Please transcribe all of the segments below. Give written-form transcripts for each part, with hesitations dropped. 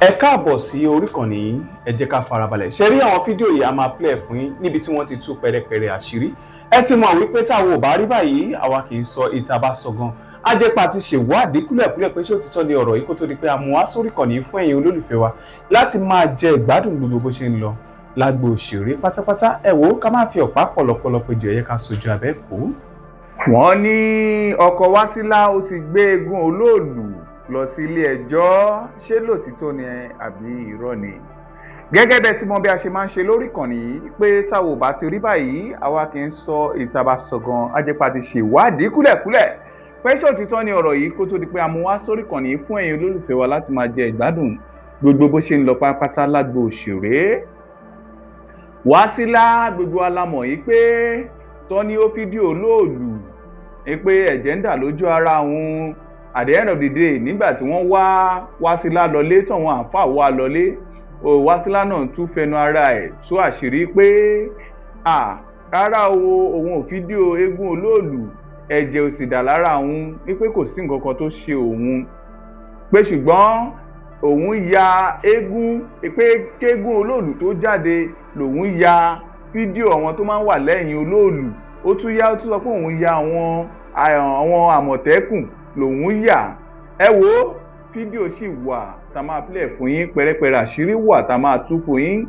Ẹ káàbọ̀ sí orí ìkànnì yìí, ẹ jẹ́ ká farabalẹ̀. Ṣé rí àwọn fídíò yìí a máa play fún yín níbi tí wọ́n ti tú pẹrẹpẹrẹ àṣírí. Ẹ ti mọ̀ wípé táwọn ò bá rí báyìí, àwa kì í sọ ìta bá sọ gan. A jẹ́ pa ti ṣèwádìí kúlẹ̀kúlẹ̀ pé ṣé òtítọ́ ni ọ̀rọ̀ yìí kó tó di pé a mú wá sórí ìkànnì yìí fún ẹ̀yin olólùfẹ́ wa láti máa jẹ ìgbádùn gbogbo bó ṣe ń lọ lágbo òṣèré pátápátá. Ẹ wò ó, ká má fi ọ̀pá pọ̀lọpọ̀lọ péjọ ẹ̀yẹ ká sojú abẹ́ kó. Wọ́n ní ọkọ Wásílà ó ti gbé eégún olóòlù lọ sí ilé ẹjọ́, ṣé lòtítọ́ ni àbí irọ́ ni? Gẹ́gẹ́ bẹ́ẹ̀ tí mo bí a ṣe máa ń ṣe lórí ìkànnì yìí pé táwo bá ti rí báyìí àwa kì í sọ ìta bá sọ gan, ajẹ́pá ti ṣe ìwádìí kúlẹ̀kúlẹ̀ pé ṣé òtítọ́ ni ọ̀rọ̀ yìí kó tó di pé a mú wá sórí ìkànnì yìí fún ẹ̀yin olólùfẹ́ wa láti máa jẹ ìgbádùn gbogbo bó ṣe ń lọ pátápátá lágbo òṣèré. Wásílà gbogbo alámọ̀ yìí pé tọ́ni ó fídíò olóòlù pé ẹ̀jẹ̀ ń dà lójú ara òun. At the end of the day nígbà tí wọ́n wá Wásílà lọlé tọ̀wọ́n àáfàá wá lọlé Wásílà náà tún fẹnu ara ẹ̀ tú àṣírí pé rárá òun ò fídíò eégún olóòlù, ẹ̀jẹ̀ ò sì dà lára òun, wípé kò sí nǹkan kan tó ṣe òun, pé ṣùgbọ́n òun ya eégún pé kéégún olóòlù tó jáde lòun ya fídíò àwọn tó máa ń wà lẹ́yìn olóòlù. Ó tún sọ pé òun ya àwọn àmọ̀tẹ́kùn lòun yà. Ẹ wo fídíò sì wà tá máa play fún yín, pẹrẹpẹrẹ àṣírí wà tá máa tú fún yín.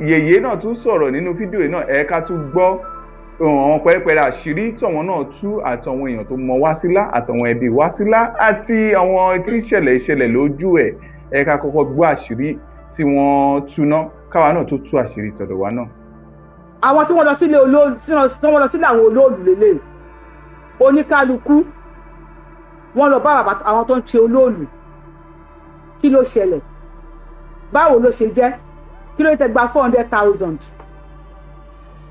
Yèyé náà tún sọ̀rọ̀ nínú fídíò yìí náà, ká tún gbọ́ àwọn pẹrẹpẹrẹ àṣírí tọ̀wọ́n náà tú àtàwọn èèyàn tó mọ Wásílà àtàwọn ẹbí Wásílà àti àwọn tí ìṣẹ̀lẹ̀ lójú ẹ̀. Ká kọ́kọ́ gbọ́ àṣírí tí wọ́n tú náà káwa náà tó tú àṣírí tọ̀dọ̀ wa náà. Àwọn tí wọ́n lọ sílé àwọn olóòlù lélẹ̀ oníkálukú wọ́n lọ bá àwọn tó ń ṣe olóòlù. Kí ló ṣẹlẹ̀? Báwo ló ṣe jẹ́? Kí ló tẹ́ gba 400,000?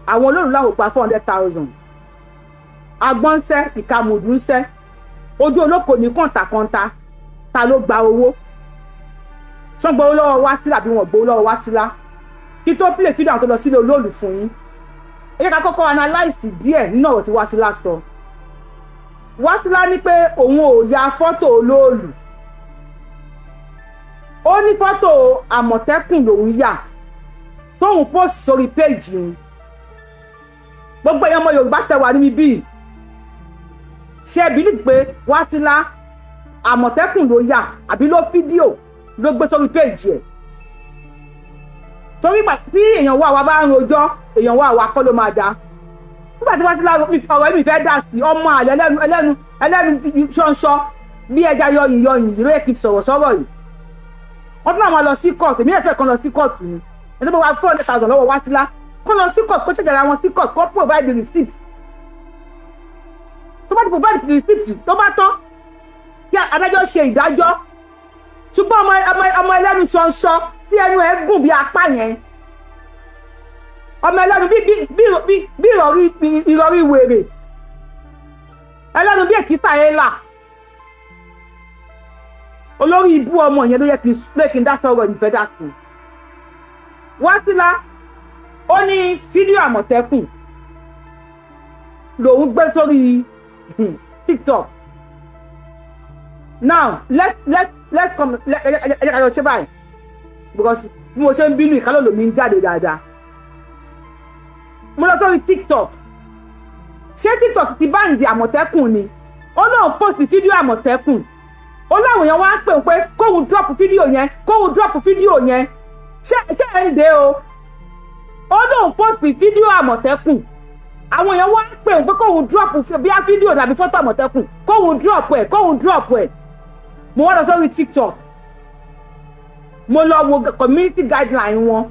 Àwọn olóòlù láwọn gba 400,000. Agbọ́n ń sẹ́, ìkàmùdù ń sẹ́, ojú olóko ní kọ̀ǹtàkọ̀ǹtà, ta ló gba owó? Ṣé wọ́n gbowó lọ́wọ́ Wásílà bí wọ́n gbowó lọ́wọ́ Wásílà? Kí tó play fídíò àwọn tó lọ sílé olóòlù fún yín. Ẹ jẹ́ ká kọ́kọ́ analyse díẹ̀ nínú ọ̀rọ̀ tí Wásílà sọ. Wásílà ní pé òun ò ya fọ́tò olóòlù. Ó ní fọ́tò àmọ̀tẹ́kùn lòun yà tóun post sórí péjì òun. Gbogbo èèyàn ọmọ Yorùbá tẹwà níbi bíi ṣe believe pé Wásílà àmọ̀tẹ́kùn ló yà àbí ló fídíò ló gbé sórí péjì ẹ̀. Torí tí èèyàn wà wá bá ń rojọ́ èèyàn wà wá kọ́ ló máa dá. Nígbà tí Wásílà ọ̀rọ̀ mi fẹ́ dà sí ọmọ àlẹ́ ẹlẹ́nu ṣọ́nṣọ́ bí ẹja yọyìn ìró èkìtì sọ̀rọ̀ yìí. Wọ́n tún àwọn lọ sí court, èmi ẹ̀fẹ́ kan lọ sí court ni. Ẹni tó bá wá 400,000 lọ́wọ́ Wásílà kó lọ sí court kó ṣẹ̀jẹ̀ ara wọn sí court kó provide the receipt. Tó bá ti provide the receipt tó bá tán kí adájọ́ ṣe ìdájọ́. Ṣùgbọ́n ọmọ ẹlẹ́nu ṣọ́nṣọ́ tí ẹnu ẹ̀ gùn bí apá yẹn. Ọmọ ẹlẹ́nu bí ìrọ̀rí wèrè. Ẹlẹ́nu bí èkìtà ẹ̀là. Olórí ibú ọmọ yẹn ló yẹ kí n dá sọ̀rọ̀ ìfẹ́ dá sí. Wásílà ó ní fídíò àmọ̀tẹ́kùn lòun gbé sórí TikTok. Now let's come ẹ ṣe báyìí because bí mo ṣe ń bínú ìkálò lòmí ń jáde dáadáa. Mo lọ sórí TikTok. Ṣé TikTok ti báǹdì àmọ̀tẹ́kùn ni? Ó náà post fídíò àmọ̀tẹ́kùn. Ó láwọn èèyàn wá ń pè pé kóhun drop fídíò yẹn. Ṣé ẹ̀ ń dé o? Ó náà post fídíò àmọ̀tẹ́kùn. Àwọn èèyàn wá ń pè pé kóhun drop bí a fídíò tàbí fọ́tò àmọ̀tẹ́kùn. Kóhun drop ẹ̀. Mo wá lọ sórí TikTok. Mo lọ wo community guideline wọn.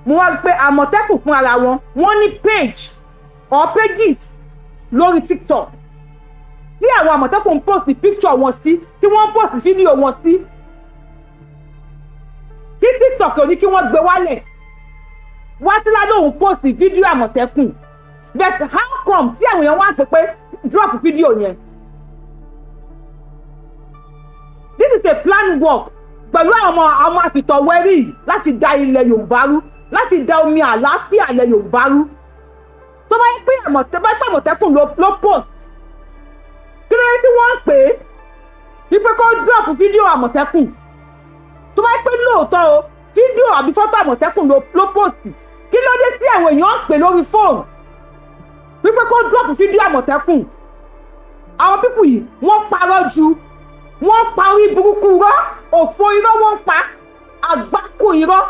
Mo wá pé àmọ̀tẹ́kùn fún ara wọn wọ́n ní page or pages lórí TikTok tí àwọn àmọ̀tẹ́kùn post picture wọn sí, tí wọ́n post fídíò wọn sí, tí TikTok ò ní kí wọ́n gbé wálẹ̀. Wásílà lòun post fídíò àmọ̀tẹ́kùn, but how come tí àwọn èèyàn wá pè pé drop fídíò yẹn? This is a planned work pẹ̀lú àwọn àfìtọ̀wẹ́rì láti da ilẹ̀ Yorùbá rú, láti da omi àlàáfíà ilẹ̀ Yorùbá rú. Tó bá yẹ pé àmọ̀tẹ́kùn ló post, kí ló yẹ tí wọ́n ń pè é? Ìpè kó drop fídíò àmọ̀tẹ́kùn tó bá pé lóòótọ́ o fídíò àbí fọ́tò àmọ̀tẹ́kùn ló pòsì kí ló dé tí àwọn èèyàn ń pè lórí fóònù wípé kó drop fídíò àmọ̀tẹ́kùn àwọn pípù yìí wọ́n parọ́ ju wọ́n pa orí burúkú irọ́ òfò irọ́ wọ́n pa àgbákò irọ́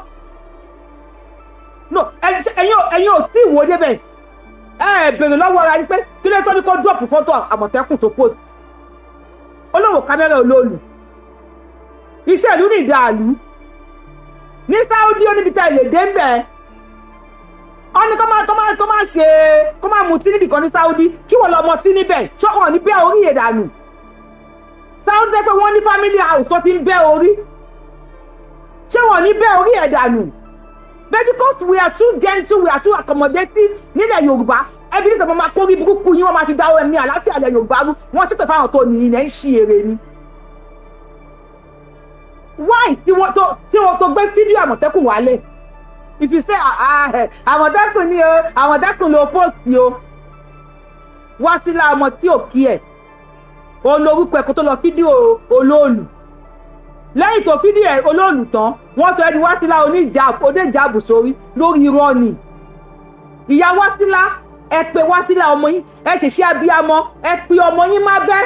no ẹ̀yin ò tí ì wò débẹ̀ bèrè lọ́wọ́ ara ni pé kí ló tó ní kó drop fọ́tò àmọ̀tẹ́kùn tó post olówó kámẹ́rà olóòlù iṣẹ́ ìlú ní ìdààlú ní Saudi oníbitá ilé dé ń bẹ̀ wọ́n ní kó máa mutí níbì kan ní Saudi kí wọ́n lọ mọtí níbẹ̀ tí wọ́n ní bẹ́ orí ìdànù Saudi pé wọ́n ní family house tó ti ń bẹ́ orí ṣé wọ́n ní bẹ́ orí ìdànù but because we are too gentle we are too accommodating nílẹ̀ Yorùbá ẹbí nígbà máa kórí burúkú yín wọ́n máa fi dáwọ́ ẹ̀mí àlàáfíà ilẹ̀ Yorùbá rú wọ́n sì pè fáwọn tó ní ilẹ̀ ń ṣí èrè ni. Why tí wọ́n tó gbé fídíò àmọ̀tẹ́kùn wálé if you say àmọ̀tẹ́kùn ni o àmọ̀tẹ́kùn ló post o wá sílá ọmọ tí ò kí ẹ̀ olórúkọ ẹ̀kọ́ tó lọ fídíò olóòlù lẹ́yìn tó fídíò ẹ̀ olóòlù tán wọ́n sọ ẹni wá sílá oníjàbù sórí lórí irọ́ ni ìyá wá sílá ẹ pé wá sílá ọmọ yín ẹ ṣèṣe abiyamọ ẹ pe ọmọ yín má bẹ́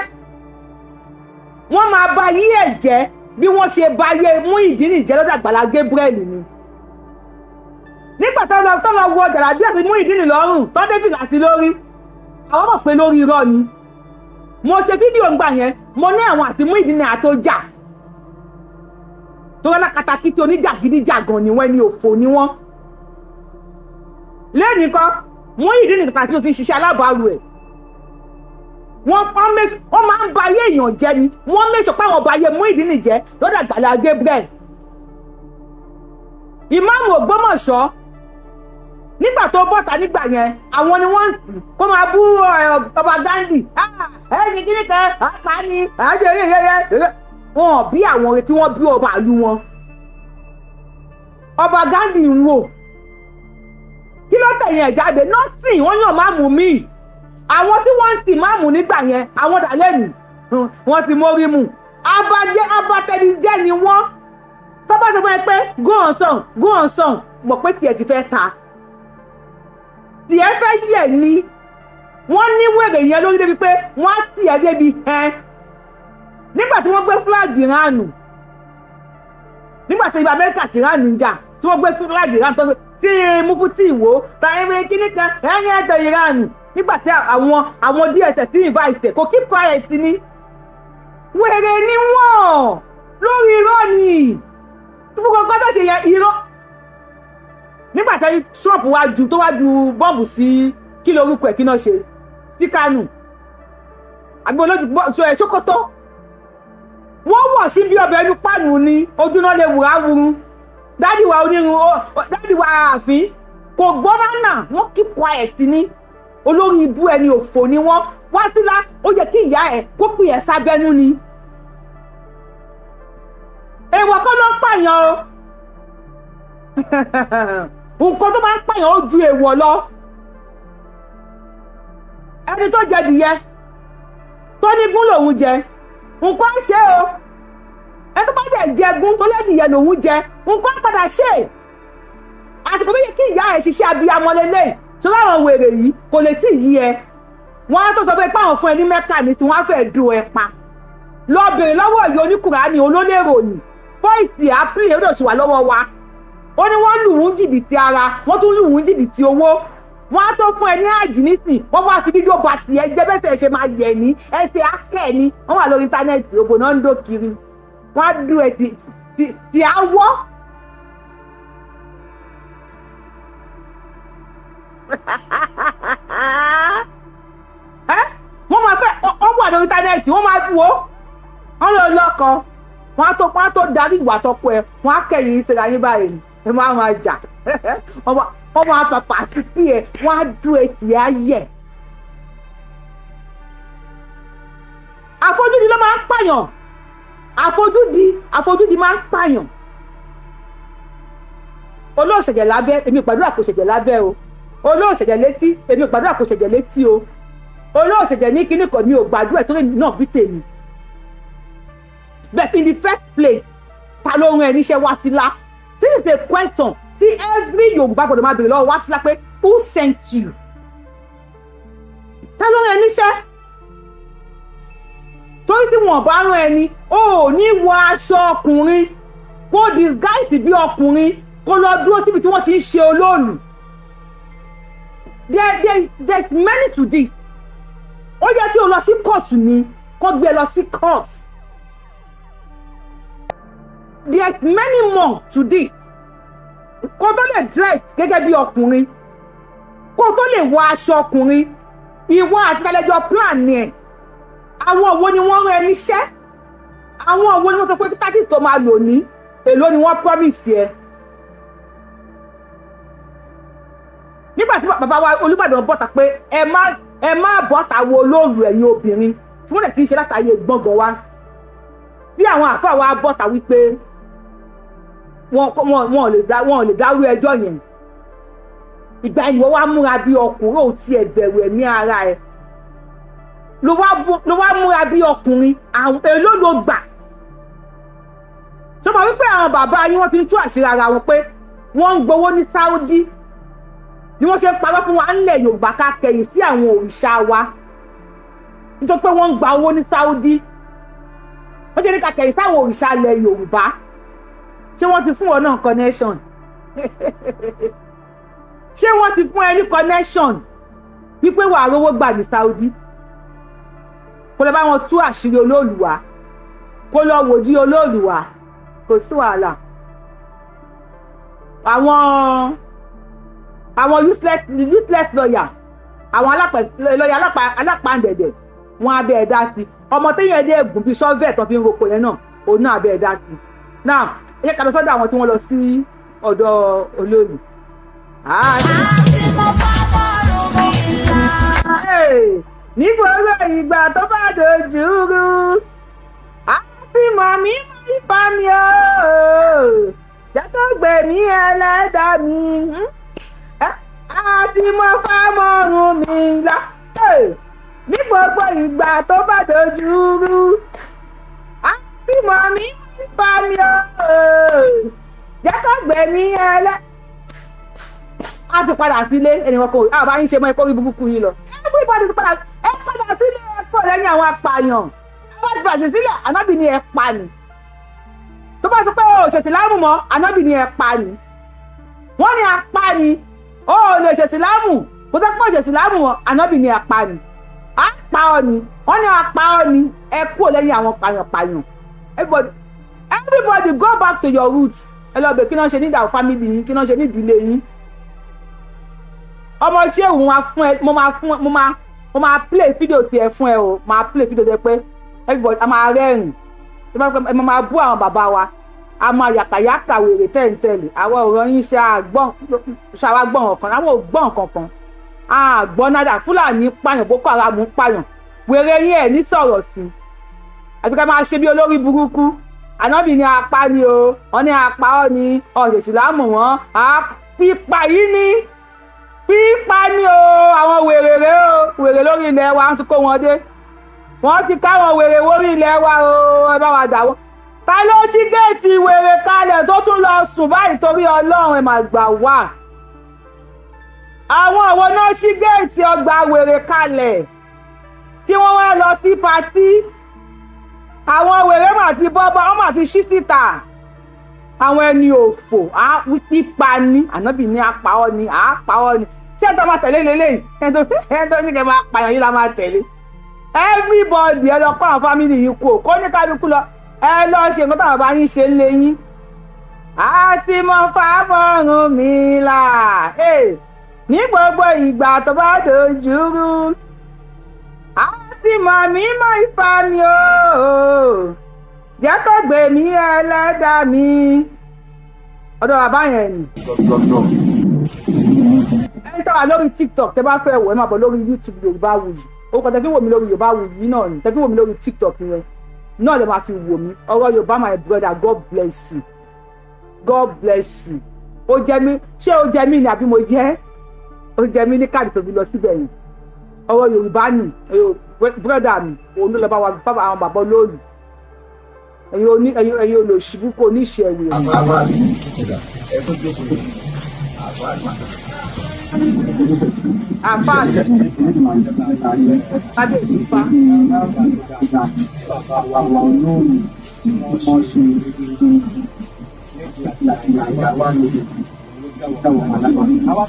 wọ́n máa bà yí ẹ̀ jẹ́ bí wọ́n ṣe báyé Muyideen jẹ́ lọ́dọ̀ Àgbàlá Gabriel ni nígbà tó lọ wọ jàlábí àti Muyideen lọ́rùn tó dé fìlà sí lórí àwọn mọ̀ pé lórí irọ́ ni mo ṣe fídíò ńgbà yẹn mo ní àwọn àti Muyideen àtọ́jà tó rọ́lá katakítí oníjàgídíjàgan ni wọ́n ní òfò ni wọ́n lẹ́yìn kan Muyideen nìkan tí ó ti ń ṣiṣẹ́ alábàárù ẹ̀ wọ́n máa ń ba ayé èèyàn jẹ́ ni wọ́n mẹ́sọ̀ pé àwọn ọba ayé Muyideen jẹ́ lọ́dọ̀ Àgbàlá Gabriel ìmáàmù Ògbómọ̀ṣọ́ nígbà tó bọ́ta nígbà yẹn àwọn ni wọ́n ń tì kó máa bú ọba Gandhi ẹni kíní kan àpáni àjẹyẹyẹ wọn bí àwọn ọ̀rẹ́ tí wọ́n bí ọba ìlú wọn ọba Gandhi ń wò kí ló tẹ̀yìn ẹ̀ jáde nothing wọ́n yàn máàmù míì àwọn tí wọ́n ń tì máàmù nígbà yẹn àwọn dàlẹ́nu wọ́n ti mórí mu abatẹnijẹ́ ni wọ́n tó bá sọ fún ẹ pé go on song mọ̀ pé tiẹ̀ ti fẹ́ ta tiẹ̀ fẹ́ yẹ̀ ni wọ́n ní wèrè yẹn lórí débi pé wọ́n á tì ẹ́ débi ẹ́ nígbà tí wọ́n gbé fúláàgì ránù nígbà tí ibà Amẹ́ríkà ti ránù ń jà tí wọ́n gbé fúláàgì ránù tó gbé tí Mufti Ìwó tàyẹ̀wé kíní kan ẹ̀yìn ẹ̀dọ̀ ìránù nígbà tí àwọn DSS invite kò keep quiet ni wèrè ni wọ́n lórí irọ́ ni gbogbo nǹkan tó ṣe yẹn irọ́ nígbà tí Trump wá ju bọ́ọ̀bù sí kí lórúkọ ẹ̀ kí náà ṣe sí Kánò àbí olójú ṣókótó wọ́n wọ̀ sí bí ọbẹ̀ ẹnu pàánù ni ojú náà lè wùrà wuru dádì wa onírun dádì wa ààfin kò gbọ́n náà wọ́n keep quiet ni olórí ibú ẹni òfò ni wọ́n wá sílá ó yẹ kí ìyá ẹ̀ kó pè ẹ́ sábẹ́nú ni èèwọ̀ kọ́ ló ń pààyàn o nǹkan tó máa ń pààyàn ó ju èèwọ̀ lọ ẹni tó jẹ dìyẹ tó ní gún lòun jẹ nǹkan ṣe o ẹni tó bá dẹ̀ jẹ gún tó lẹ́dìyẹ lòun jẹ nǹkan padà ṣe àsìkò tó yẹ kí ìyá ẹ̀ ṣiṣẹ́ abiyamọ lélẹ́yìn tó láwọn wèrè yìí kò lè tí yí ẹ wọ́n á tó sọ pé páwọn fún ẹ ní mẹ́kà ní tí wọ́n á fẹ́ du ẹ pa lọ bèrè lọ́wọ́ ìyá oníkùránì olólèròyìn fọ́ìsì àpìlẹ̀ ó dòṣùwà lọ́wọ́ wa ó ní wọ́n lù ú jìbìtì ara wọ́n tún lù ú jìbìtì owó wọ́n á tó fún ẹ ní àjìnísì wọ́n wá fi fídíò bá tiẹ̀ jẹ́ bẹ́sẹ̀ ṣe máa yẹ̀ ní ẹsẹ̀ akẹ́ ni wọ́n wà lórí íńtánẹ́ẹ̀tì ògbò náà ń dó kiri wọ́n á du ẹ ti àwọ̀ wọ́n máa fẹ́ wọ́n wà lórí íńtánẹ́ẹ̀tì wọ́n máa wò ó wọ́n lọ lọ́kọ wọ́n á tó darí ìwà tọkọ ẹ̀ wọ́n á kẹ́yìn ìṣẹ̀lẹ̀ ayé báyìí ẹ̀ máa jà wọ́n máa pàpà sí pí ẹ̀ wọ́n á dún etí ẹ̀ ayẹ̀. àfojúdi ló máa ń pààyàn àfojúdi máa ń pààyàn olóòṣèjẹ̀ lábẹ́ èmi gbàdúrà kò ṣèjẹ̀ lábẹ́ o olóòṣèjẹ̀ létí èmi gbàdúrà kò ṣèjẹ̀ létí o olóòṣèjẹ̀ ní kíní kan mi ò gbàdúrà tó náà bí tèmi but in the first place ta ló rán ẹ níṣẹ́ Wasila? This is a question. See, every Yorùbá gbọ́dọ̀ máa bèrè lọ́wọ́ Wasila pé who sent you? Ta ló rán ẹ níṣẹ́? Torí tí wọ́n bá rán ẹni, ó ní wọ aṣọ ọkùnrin, kó disguise bí ọkùnrin, kó lọ dúró síbi tí wọ́n ti ń ṣe olóòlù. There's many to this. Ó yẹ kí o lọ sí court ni, kó gbé lọ sí court. There's many more to this. Kó tó lè dress gẹ́gẹ́ bí ọkùnrin, kó tó lè wọ aṣọ ọkùnrin, ìwọ àti tẹ́lẹ̀jọ plan ni ẹ̀. Àwọn wo ni wọ́n rán ẹ níṣẹ́? Àwọn wo ni wọ́n sọ pé tactics tó máa lò ní? Èló ni wọ́n promise ẹ? Nígbà tí bàbá wa Olúbàdàn bọ́ta pé ẹ má bọ́ta wo olóòlù ẹ̀yin obìnrin tí wọ́n lè ti ń ṣe látàyè gbọ́ngàn wa, tí àwọn àfáà wa bọ́ta wípé wọn ò lè dárú ẹjọ́ yẹn. Ìgbà ìwọ wa múra bí ọkùnrin ò tiẹ̀ bẹ̀rù ẹ̀mí ara ẹ̀, ló wá múra bí ọkùnrin. Àwọn èló ló gbà. Ṣé mo wípé àwọn bàbá yín wọ́n ti ń tú àṣírí ara wọn pé wọ́n ń gbowó ní Saudi, ni wọ́n ṣe ń parọ́ fún wa nílẹ̀ Yorùbá ká kẹ̀yìn sí àwọn òrìṣà wa nítorí pé wọ́n ń gba owó ní Saudi. Wọ́n ṣe ní ká kẹ̀yìn sáwọn òrìṣà ilẹ̀ Yorùbá. Ṣé wọ́n ti fún ọ náà connection? Ṣé wọ́n ti fún ẹ ní connection wípé wàá rówó gbà ní Saudi? Kó lọ bá wọn tú àṣírí olóòlùwà, kó lọ wòdí olóòlùwà, kò sí wàhálà. Àwọn useless lawyer, àwọn lawyer alápàǹdẹ̀dẹ̀, wọn abẹ́ ẹ̀ dá sí. Ọmọ téèyàn dé ègùn bíi sọ́fẹ̀ tó fi ń roko yẹn náà, òun náà abẹ́ ẹ̀ dá sí. Now, ẹ ká lọ sọ́dọ̀ àwọn tí wọ́n lọ sí ọ̀dọ̀ olóòlù. Ní gbogbo ìgbà tó bá dojú rú, àti mọ̀mí mọ̀ ifá mi o, jẹ́ tó gbẹ̀mí ẹlẹ́dàá mi, àti mọ̀ fámọ́rún mi lá. Ní gbogbo ìgbà tó bá dojú rú, àti mọ̀mí mọ̀ ifá mi o, jẹ́ tó gbẹ̀mí ẹlẹ́dàá. A ti padà sílé ẹnìkan kò àbá yín ṣe mọ́ ẹ̀kọ́ rí burúkú yín lọ. Everybody ti padà sílé ẹ̀kọ́ lẹ́yìn àwọn apààyàn. Bá ti padà sílé ànábì ni ẹ pa ni. Tó bá sọ pé o ṣe ìsìlámù mọ́ ànábì ni ẹ pa ni. Wọ́n ní apá ni o lè ṣe ìsìlámù kó tó pọ̀ ṣe ìsìlámù mọ́ ànábì ni ẹ pa ni. A pa ọ ni wọ́n ní apá ọ ni ẹ kúrò lẹ́yìn àwọn pààyàn. Everybody go back to your roots. Ẹ lọ bẹ̀ kí náà ṣe ní ìdàrú family yín, kí náà ṣe ní ìdílé yín. Ọmọ ṣé òun wá fún ẹ, mo máa play fídíò tiẹ̀ fún ẹ o, máa play fídíò tiẹ̀ pé everybody a máa rẹ́rìn, ẹ máa bú àwọn bàbá wa, a máa yàkàyàkà wèrè tẹ́ǹtẹ́lì, àwọn ọ̀rọ̀ yín ṣàwá gbọ́n ọ̀kan, àwọn ò gbọ́n kankan, àgbọ́n náírà Fúlàní pààyàn, Boko Haram pààyàn, wèrè yín ẹ̀ ní sọ̀rọ̀ sí i, àti ká máa ṣe bí olórí burúkú, ànábì ní apá ni o, wọ́n ní apá ọ ni, ọ̀sẹ̀ ìsìlámù wọn, pípa yìí ní. Pípa ni o, àwọn wèrè lórí ilẹ̀ wa, wọ́n ti kó wọn dé. Wọ́n ti káwọn wèrè wórí ilẹ̀ wa o, ẹ bá wa dà wọ́n. Ta ló ṣí géètì wèrè kalẹ̀ tó tún lọ sùn báyìí torí Ọlọ́run ẹ máa gbà wá. Àwọn àwọn náà ṣí géètì ọgbà wèrè kalẹ̀ tí wọ́n wá lọ sí patí. Àwọn wèrè mà ti bọ́bọ́, wọ́n mà ti ṣí síta. Àwọn ẹni òfò, pípa ni, ànábì ní apá ọ ni, àpá ọ ni. Ṣé ẹ tó máa tẹ̀lé lélẹ́yìn? Ẹ tó ní kẹ́ máa pààyàn yìí la máa tẹ̀lé. Everybody ẹ lọ kọ́ àwọn family yìí kú, kó ní kálukú lọ, ẹ lọ ṣe nǹkan táwọn bá yín ṣe ń lé yín. Àti mọ̀ fámọ́rún mi là, ní gbogbo ìgbà tó bá dojú rú. Àti mọ̀ mí mọ̀ ifá mi o, jẹ́ kó gbé mi ẹlẹ́dàá mi. Ọ̀dọ̀ bàbá yẹn ni. Ẹni tó wà lórí TikTok tẹ bá fẹ́ wò ẹ máa bọ̀ lórí YouTube Yorùbáwùyí. Orúkọ tẹ fi wò mí lórí Yorùbáwùyí náà ni. Tẹ fi wò mí lórí TikTok yẹn náà lè máa fi wò mí. Ọ̀rọ̀ Yorùbá my brother, God bless you. God bless you. Ó jẹ mí, ṣé ó jẹ mí ni àbí mo jẹ́? Ó jẹ mí ní káàdì tó fi lọ síbẹ̀ yẹn. Ọ̀rọ̀ Yorùbá ni brother mi, òun ló lọ bá wa bá àwọn bàbá olóòlù. ẹ̀yin olóṣìbù kò ní ṣe ẹ̀wì rẹ̀. àfáàjì kábíyèsí fa.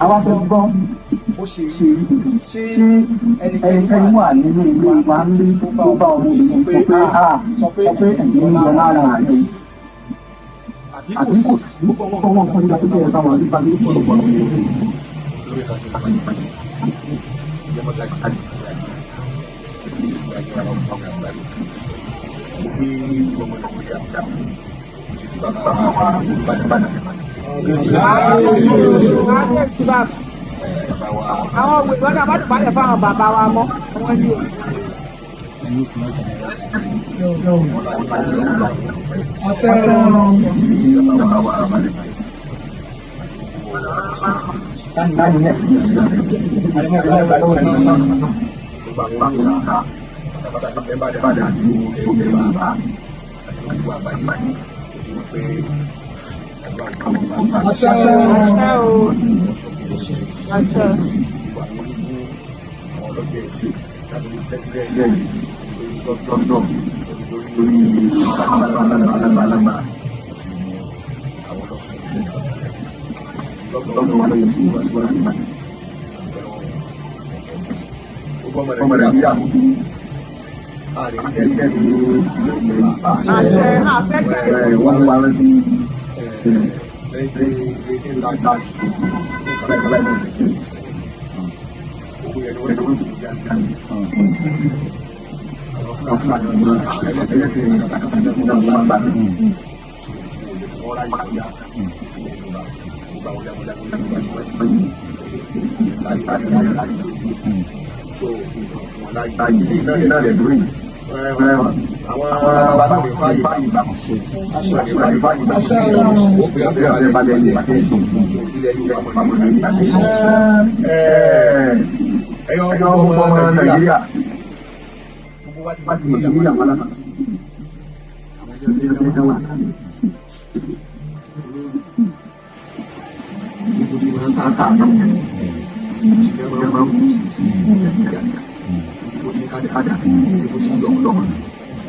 àwa fẹ́ gbọ́ ṣé ẹnikẹ́ni wà nínú ìlú wa ń rí tó bá ọmọ òṣèlú sọ pé ẹ̀yìn ń lọ lára rẹ̀ àbí kò sí ọmọ nǹkan nígbà tó jẹ́ ẹ̀ka wọn nípa ní ọ̀pọ̀lọpọ̀ àwọn òwe ìwọ́n àbádùn balẹ̀ fáwọn bàbá wa mọ́ wọ́n ní o.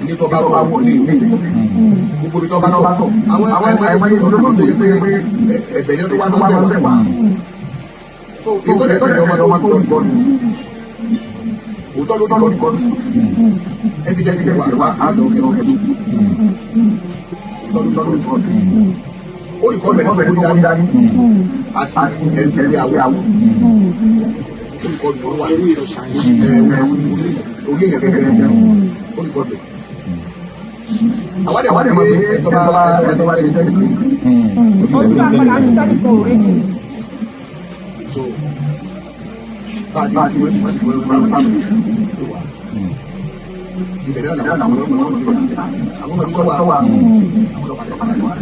Ini tó bá wọ ní ìlú gbogbo ibi tó bá tọ̀ àwọn ẹgbẹ́ ìdúró tó yẹ pé ẹ̀sẹ̀ yẹn tó wá náà bẹ̀ wá. So ìgbọ́dọ̀ ẹ̀sẹ̀ ọmọdé ọmọ tó ń bọ̀ nù. Òótọ́ ló dúró nìkan nù. Evidence wà á lọ kẹ́kọ̀ọ́ òótọ́ ló dúró nù. Ó rí kọ́ bẹ̀rẹ̀ lórí dání àti ẹ̀rí àwọ̀. Ó rí kọ́ bẹ̀rẹ̀ wà orí èèyàn kékeré ó rí kọ́ bẹ̀rẹ̀. Àwọn ẹ̀wọ̀n pé ẹ̀tọ́ bá ṣe tẹ́lẹ̀ sí. ojú àpàlà ń tẹ́lẹ̀ kọ̀ òwe ni. So bá a ṣe wọ́n ti wọ́n bá wọn ṣe wà. Ìbẹ̀rẹ̀ ọ̀nà àwọn ọmọ àwọn ọmọ tó wà àwọn ọlọ́pàá tó wà.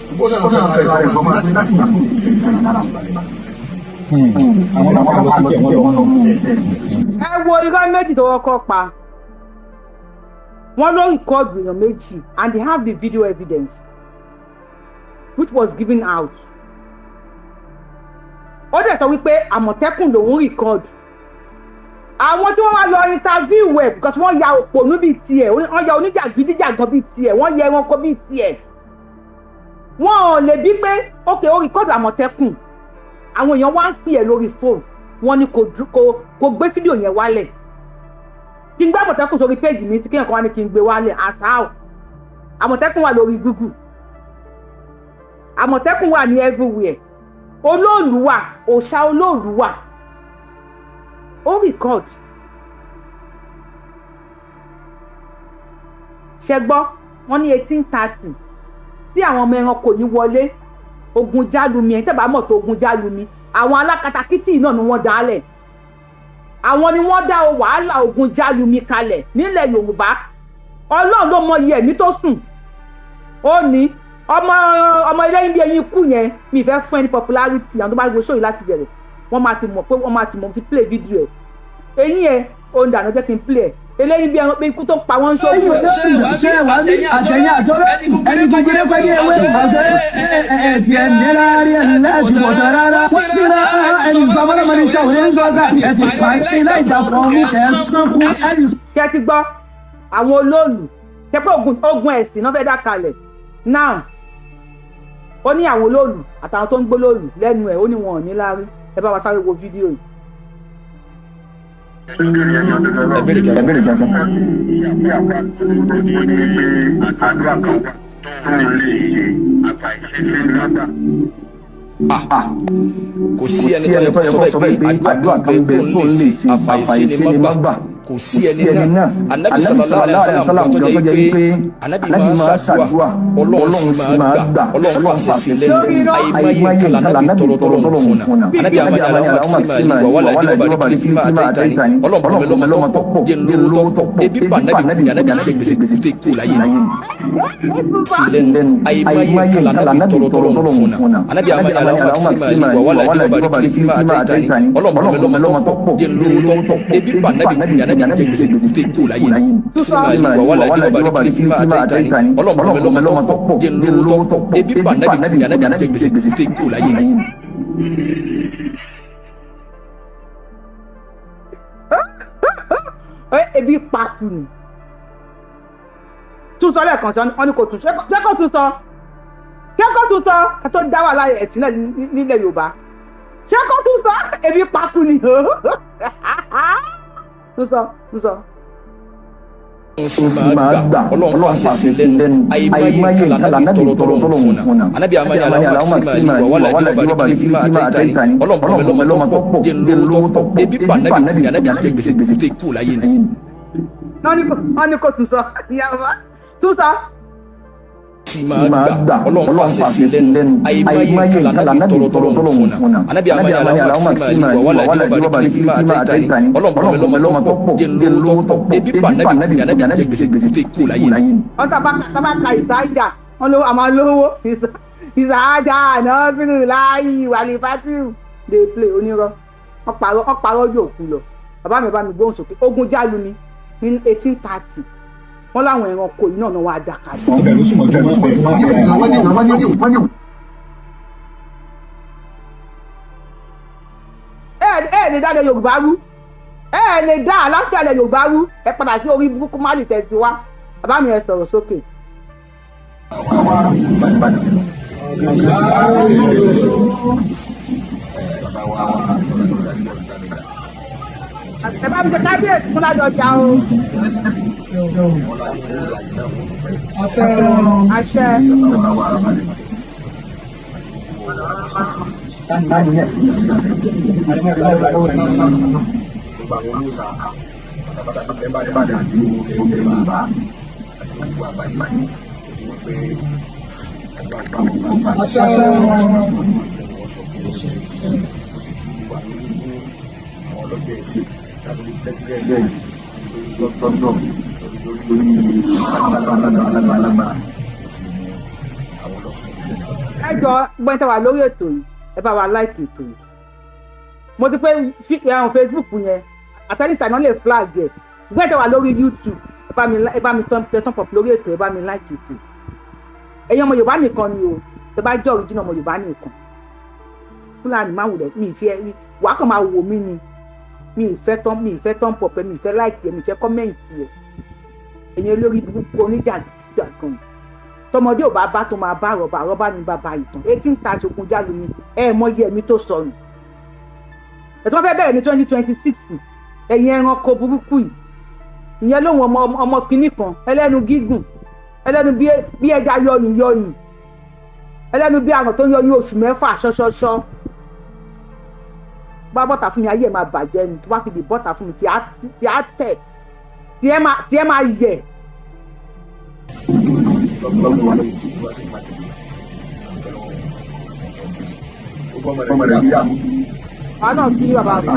Ṣùgbọ́n náà wọ́n fẹ́ rẹ̀ fọmọ láti láti wà sí ẹ wo irọ́ méjì tó kọ́kọ́ pa wọ́n ló rìkọ́ọ̀dù èèyàn méjì and they have the video evidence which was given out. ó dẹ̀ sọ wípé àmọ̀tẹ́kùn lòún rìkọ́ọ̀dù àwọn tí wọ́n wá lọ interview ẹ̀ because wọ́n ya òpònú bíi tiẹ̀ wọ́n ya oníjàgídíjàgan bíi tiẹ̀ wọ́n ya ẹranko bíi tiẹ̀ wọ́n ò lè bí pé okay ó rìkọ́ọ̀dù àmọ̀tẹ́kùn àwọn èèyàn wá ń pè ẹ́ lórí fóònù wọ́n ní kò gbé fídíò yẹn wálẹ̀ kí n gbé àmọ̀tẹ́kùn sórí péjì mi sí kí nǹkan wá ní kí n gbé wálẹ̀ àṣàò àmọ̀tẹ́kùn wà lórí Google àmọ̀tẹ́kùn wà ní everywhere olóòlù wà òòṣà olóòlù wà ó record ṣẹgbọ́ wọ́n ní 1830 tí àwọn ọmọ ẹranko yìí wọlé ogun jálumi ẹ̀ tẹ́bà mọ̀ tó ogun jálumi àwọn alákatakítí náà ni wọ́n dálẹ̀ àwọn ni wọ́n dá wàhálà ogun jálumi kalẹ̀ nílẹ̀ Yorùbá Ọlọ́run ló mọ iye ẹ̀mí tó sùn ó ní ọmọ ilé yín bí ẹyin kú yẹn mi fẹ́ fún ẹni popularity àwọn tó bá gbé sóyè láti bẹ̀rẹ̀ wọ́n máa ti mọ̀ pé wọ́n máa ti mọ̀ ti play video ẹ̀ eyín ẹ̀ ó ń dànù jẹ́ kí n play ẹ̀ eléyìí bí ẹran pé ikú tó pa wọ́n ń ṣòfò. ṣé wàá bí àtẹ̀yìn àtọ́rọ́ ẹni kékeré pẹ́ ní ewé ìfàṣẹ tiẹ̀ nílá rí ẹni láti bọ̀tọ̀ rárá wọ́n ti rá ẹni ìfàmọ́lá mọ́ni ṣàwòrán ń sọ́gà ẹ̀ ti pa ilé ìjàpọ̀ ọ̀hún ẹ̀ sọ́kù ẹni. ṣé ti gbọ́ àwọn olóòlù ṣe pé ogun ẹ̀sìn náà fẹ́ dá kalẹ̀ now ó ní àwọn olóòlù àtàwọn tó ń gbó lóòlù lẹ́nu ẹ̀ ó ní wọn ò ní láárí ẹ bá wa sáré wo fídíò yìí. ẹbẹ̀rẹ̀ jẹ́jẹ́ àdúrà kan tó lè ṣe àfàìṣẹ́fẹ́ lágbà. kò sí ẹni tó yẹ kó sọ bẹ́ẹ̀ pé àdúrà kan bẹ tó lè ṣe àfàìṣẹ́ ní má gbà kò sí ẹni náà anabi sallallahu alaihi wasallam tó jẹ́ pé anabi máa ṣàdúrà ọlọ́run sì máa gbà ọlọ́run fàṣẹ sí lẹ́nu àìmọye kàlà anabi tọrọtọrọ fún un anabi amadi aláwọ̀ sílẹ̀ máa wà wàhálà ìjọba bàdé fílímù àtẹ̀yìntàn ọlọ́run bẹ̀rẹ̀ lọ́mọ tó pọ̀ jẹ́ lówó tó pọ̀ ebi pa anabi ní anabi jẹ́ gbèsè tó kú láyé sí lẹ́nu àìmọye kàlà anabi tọrọtọrọ fún un anabi amadi aláwọ̀ sílẹ̀ máa wà wàhálà ìjọba bàdé fílímù àtẹ̀yìntàn ọlọ́run bẹ̀rẹ̀ lọ́mọ tó pọ̀ jẹ́ lówó tó pọ̀ ebi pa anabi ní anabi jẹ́ gbèsè tó kú láyé sílẹ̀ máa wà wàhálà ìjọba bàdé fílímù àtẹ̀yìntàn ọlọ́run bẹ̀rẹ̀ lọ́mọ tó pọ̀ jẹ́ lówó tó pọ̀ ebi pa anabi ní anabi jẹ́ gbèsè tó kú láyé. ebi paku ni tún sọ lẹ́ẹ̀kan sí wọn ni kò tún ṣé kò tún sọ ká tó dá wà láyé ẹ̀sìn náà nílẹ̀ Yorùbá ṣé kò tún sọ ebi paku ni tún sọ. sì máa gbà ọlọ́run fàṣẹ sí lẹ́nu àìmọye kàlà anabi tọrọtọrọ fún un anabi amadi aláwọ̀ sílẹ̀ máa wà wàhálà ìjọba bàdé fílímù àtẹ̀yìntàn ọlọ́run bẹ̀rẹ̀ lọ́mọ tó pọ̀ jẹ́ lówó tó pọ̀ ebi pa anabi ní anabi jẹ́ gbèsè tó kú láyé ni. wọ́n ní kò tún sọ ìyàwó tún sọ. sì máa gbà ọlọ́run fàṣẹ sí lẹ́nu àìmọye kàlà anabi tọrọtọrọ fún un anabi amadi aláwọ̀ sílẹ̀ máa wà wàhálà ìjọba bàdé fílímù àtẹ̀yìntàn ọlọ́run bẹ̀rẹ̀ lọ́mọ tó pọ̀ jẹ́ lówó tó pọ̀ ebi pa anabi ní anabi jẹ́ gbèsè tó kú láyé ni. wọ́n tábà ka ìsájà wọ́n lówó àmọ́ lówó ìsájà náà sínú láàyè wàlẹ̀ fásitì dey play onírọ́ wọ́n parọ́ yóò kú lọ bàbá mi bá mi gbóhùn sókè ogun jálu ni ní 1830 wọ́n láwọn ẹranko yìí náà wọ́n á dàkà. ẹ lè dá ilẹ̀ Yorùbá rú ẹ lè dá àlàáfíà ilẹ̀ Yorùbá rú ẹ padà sí orí burúkú má lè tẹ̀sí wá bàbá mi ẹ sọ̀rọ̀ sókè. ẹ bá mi ṣe kábíyèsí fún lájọ ọjà o. àṣẹ. ẹ jọ gbọ́n tẹ́ wà lórí ètò yìí ẹ bá wa láìkì ètò yìí mo ti pé àwọn Facebook yẹn àtẹnità náà lè flag ẹ ṣùgbọ́n tẹ́ wà lórí YouTube ẹ bá mi tán pọ̀ lórí ètò ẹ bá mi láìkì ètò yìí ẹ̀yin ọmọ Yorùbá nìkan ni o tẹ́ bá jẹ́ original ọmọ Yorùbá nìkan Fúlàní máa wù rẹ̀ mi ìfẹ́ wàá kàn máa wò mí ni mi ìfẹ́ tán pọ̀ pẹ́ mi ìfẹ́ láìkì ẹ mi ìfẹ́ kọ́mẹ́ǹtì ẹ ẹ̀yin olórí burúkú oníjàgídíjàgan tọmọdé ò bá tó máa bá rọba ní bàbá ìtàn 1830 ogun jálu ni ẹ mọyì ẹ̀mí tó sọnù ẹ̀tọ́ fẹ́ bẹ̀rẹ̀ ní 2026 ẹ̀yin ẹranko burúkú yìí ìyẹn lóhun ọmọ kìíní kan ẹlẹ́nu gígùn ẹlẹ́nu bí ẹja yọyìn ẹlẹ́nu bí àrùn tó ń yọ ní oṣù 6 ṣọṣọṣọ bá bọ́tà fún mi ayé ẹ̀ máa bàjẹ́ ni tó bá fi lè bọ́tà fún mi tí á tẹ̀ tí ẹ máa yẹ̀. Ana kí bàbá bá.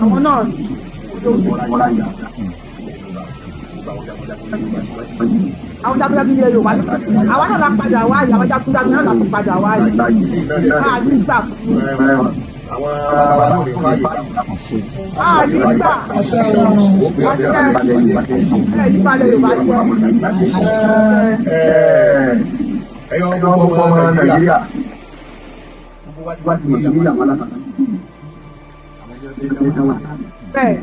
àwọn náà àwọn jagunjagun ilẹ̀ Yorùbá àwa náà la padà wá yìí àwọn jagunjagun náà la tún padà wá yìí àdìgbà àwọn aláwọ̀ lè fàyè àdìgbà ìbàlẹ̀ Yorùbá ẹ̀yọ́ gbogbo ọmọ Nàìjíríà gbogbo wá ti wọ́n ti yàwó alákàtà bẹ́ẹ̀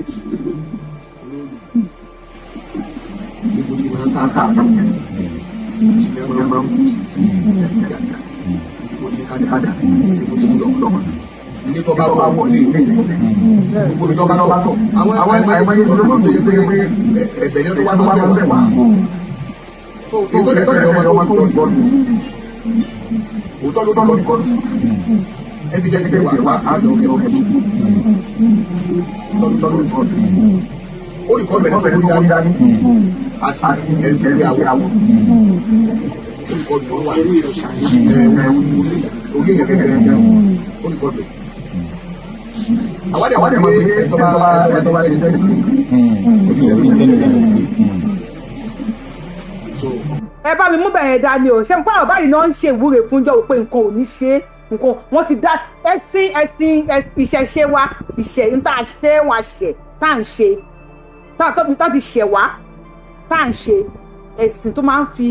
ilé tó bá wọ̀ ní ìlú gbogbo mi tó bá tọ̀ àwọn ẹgbẹ́ olóògùn tó yẹ pé ẹ̀sẹ̀ yẹn tó wá bẹ̀ wá so ètò ìfẹ́ ọmọ tó ń gbọ́ òótọ́ ló tọ́ lórí kọ́ọ̀tù evidence wà àjọ ọ̀kẹ́ òótọ́ lórí kọ́ọ̀tù ó rí kọ́ọ̀tù ẹ̀rọ tó ń dání àti ẹ̀rí àwọ̀ ó rí kọ́ọ̀tù tó wà orí èèyàn kékeré ó rí kọ́ọ̀tù àwọn ẹ̀wọ̀n pé ẹ̀tọ́ bá ṣe tẹ́lẹ̀ sí ẹ bá mi mú bẹ̀rẹ̀ dání o ṣé n pa àwọn báyìí náà ń ṣe ìwúre fúnjọ́ pé nǹkan ò ní ṣe nǹkan wọ́n ti dá ẹ̀sìn ìṣẹ̀ṣe wa ìṣẹ̀ ń tà ṣe wá ṣẹ̀ tá à ń ṣe tá ti ṣẹ̀ wá tá à ń ṣe ẹ̀sìn tó máa ń fi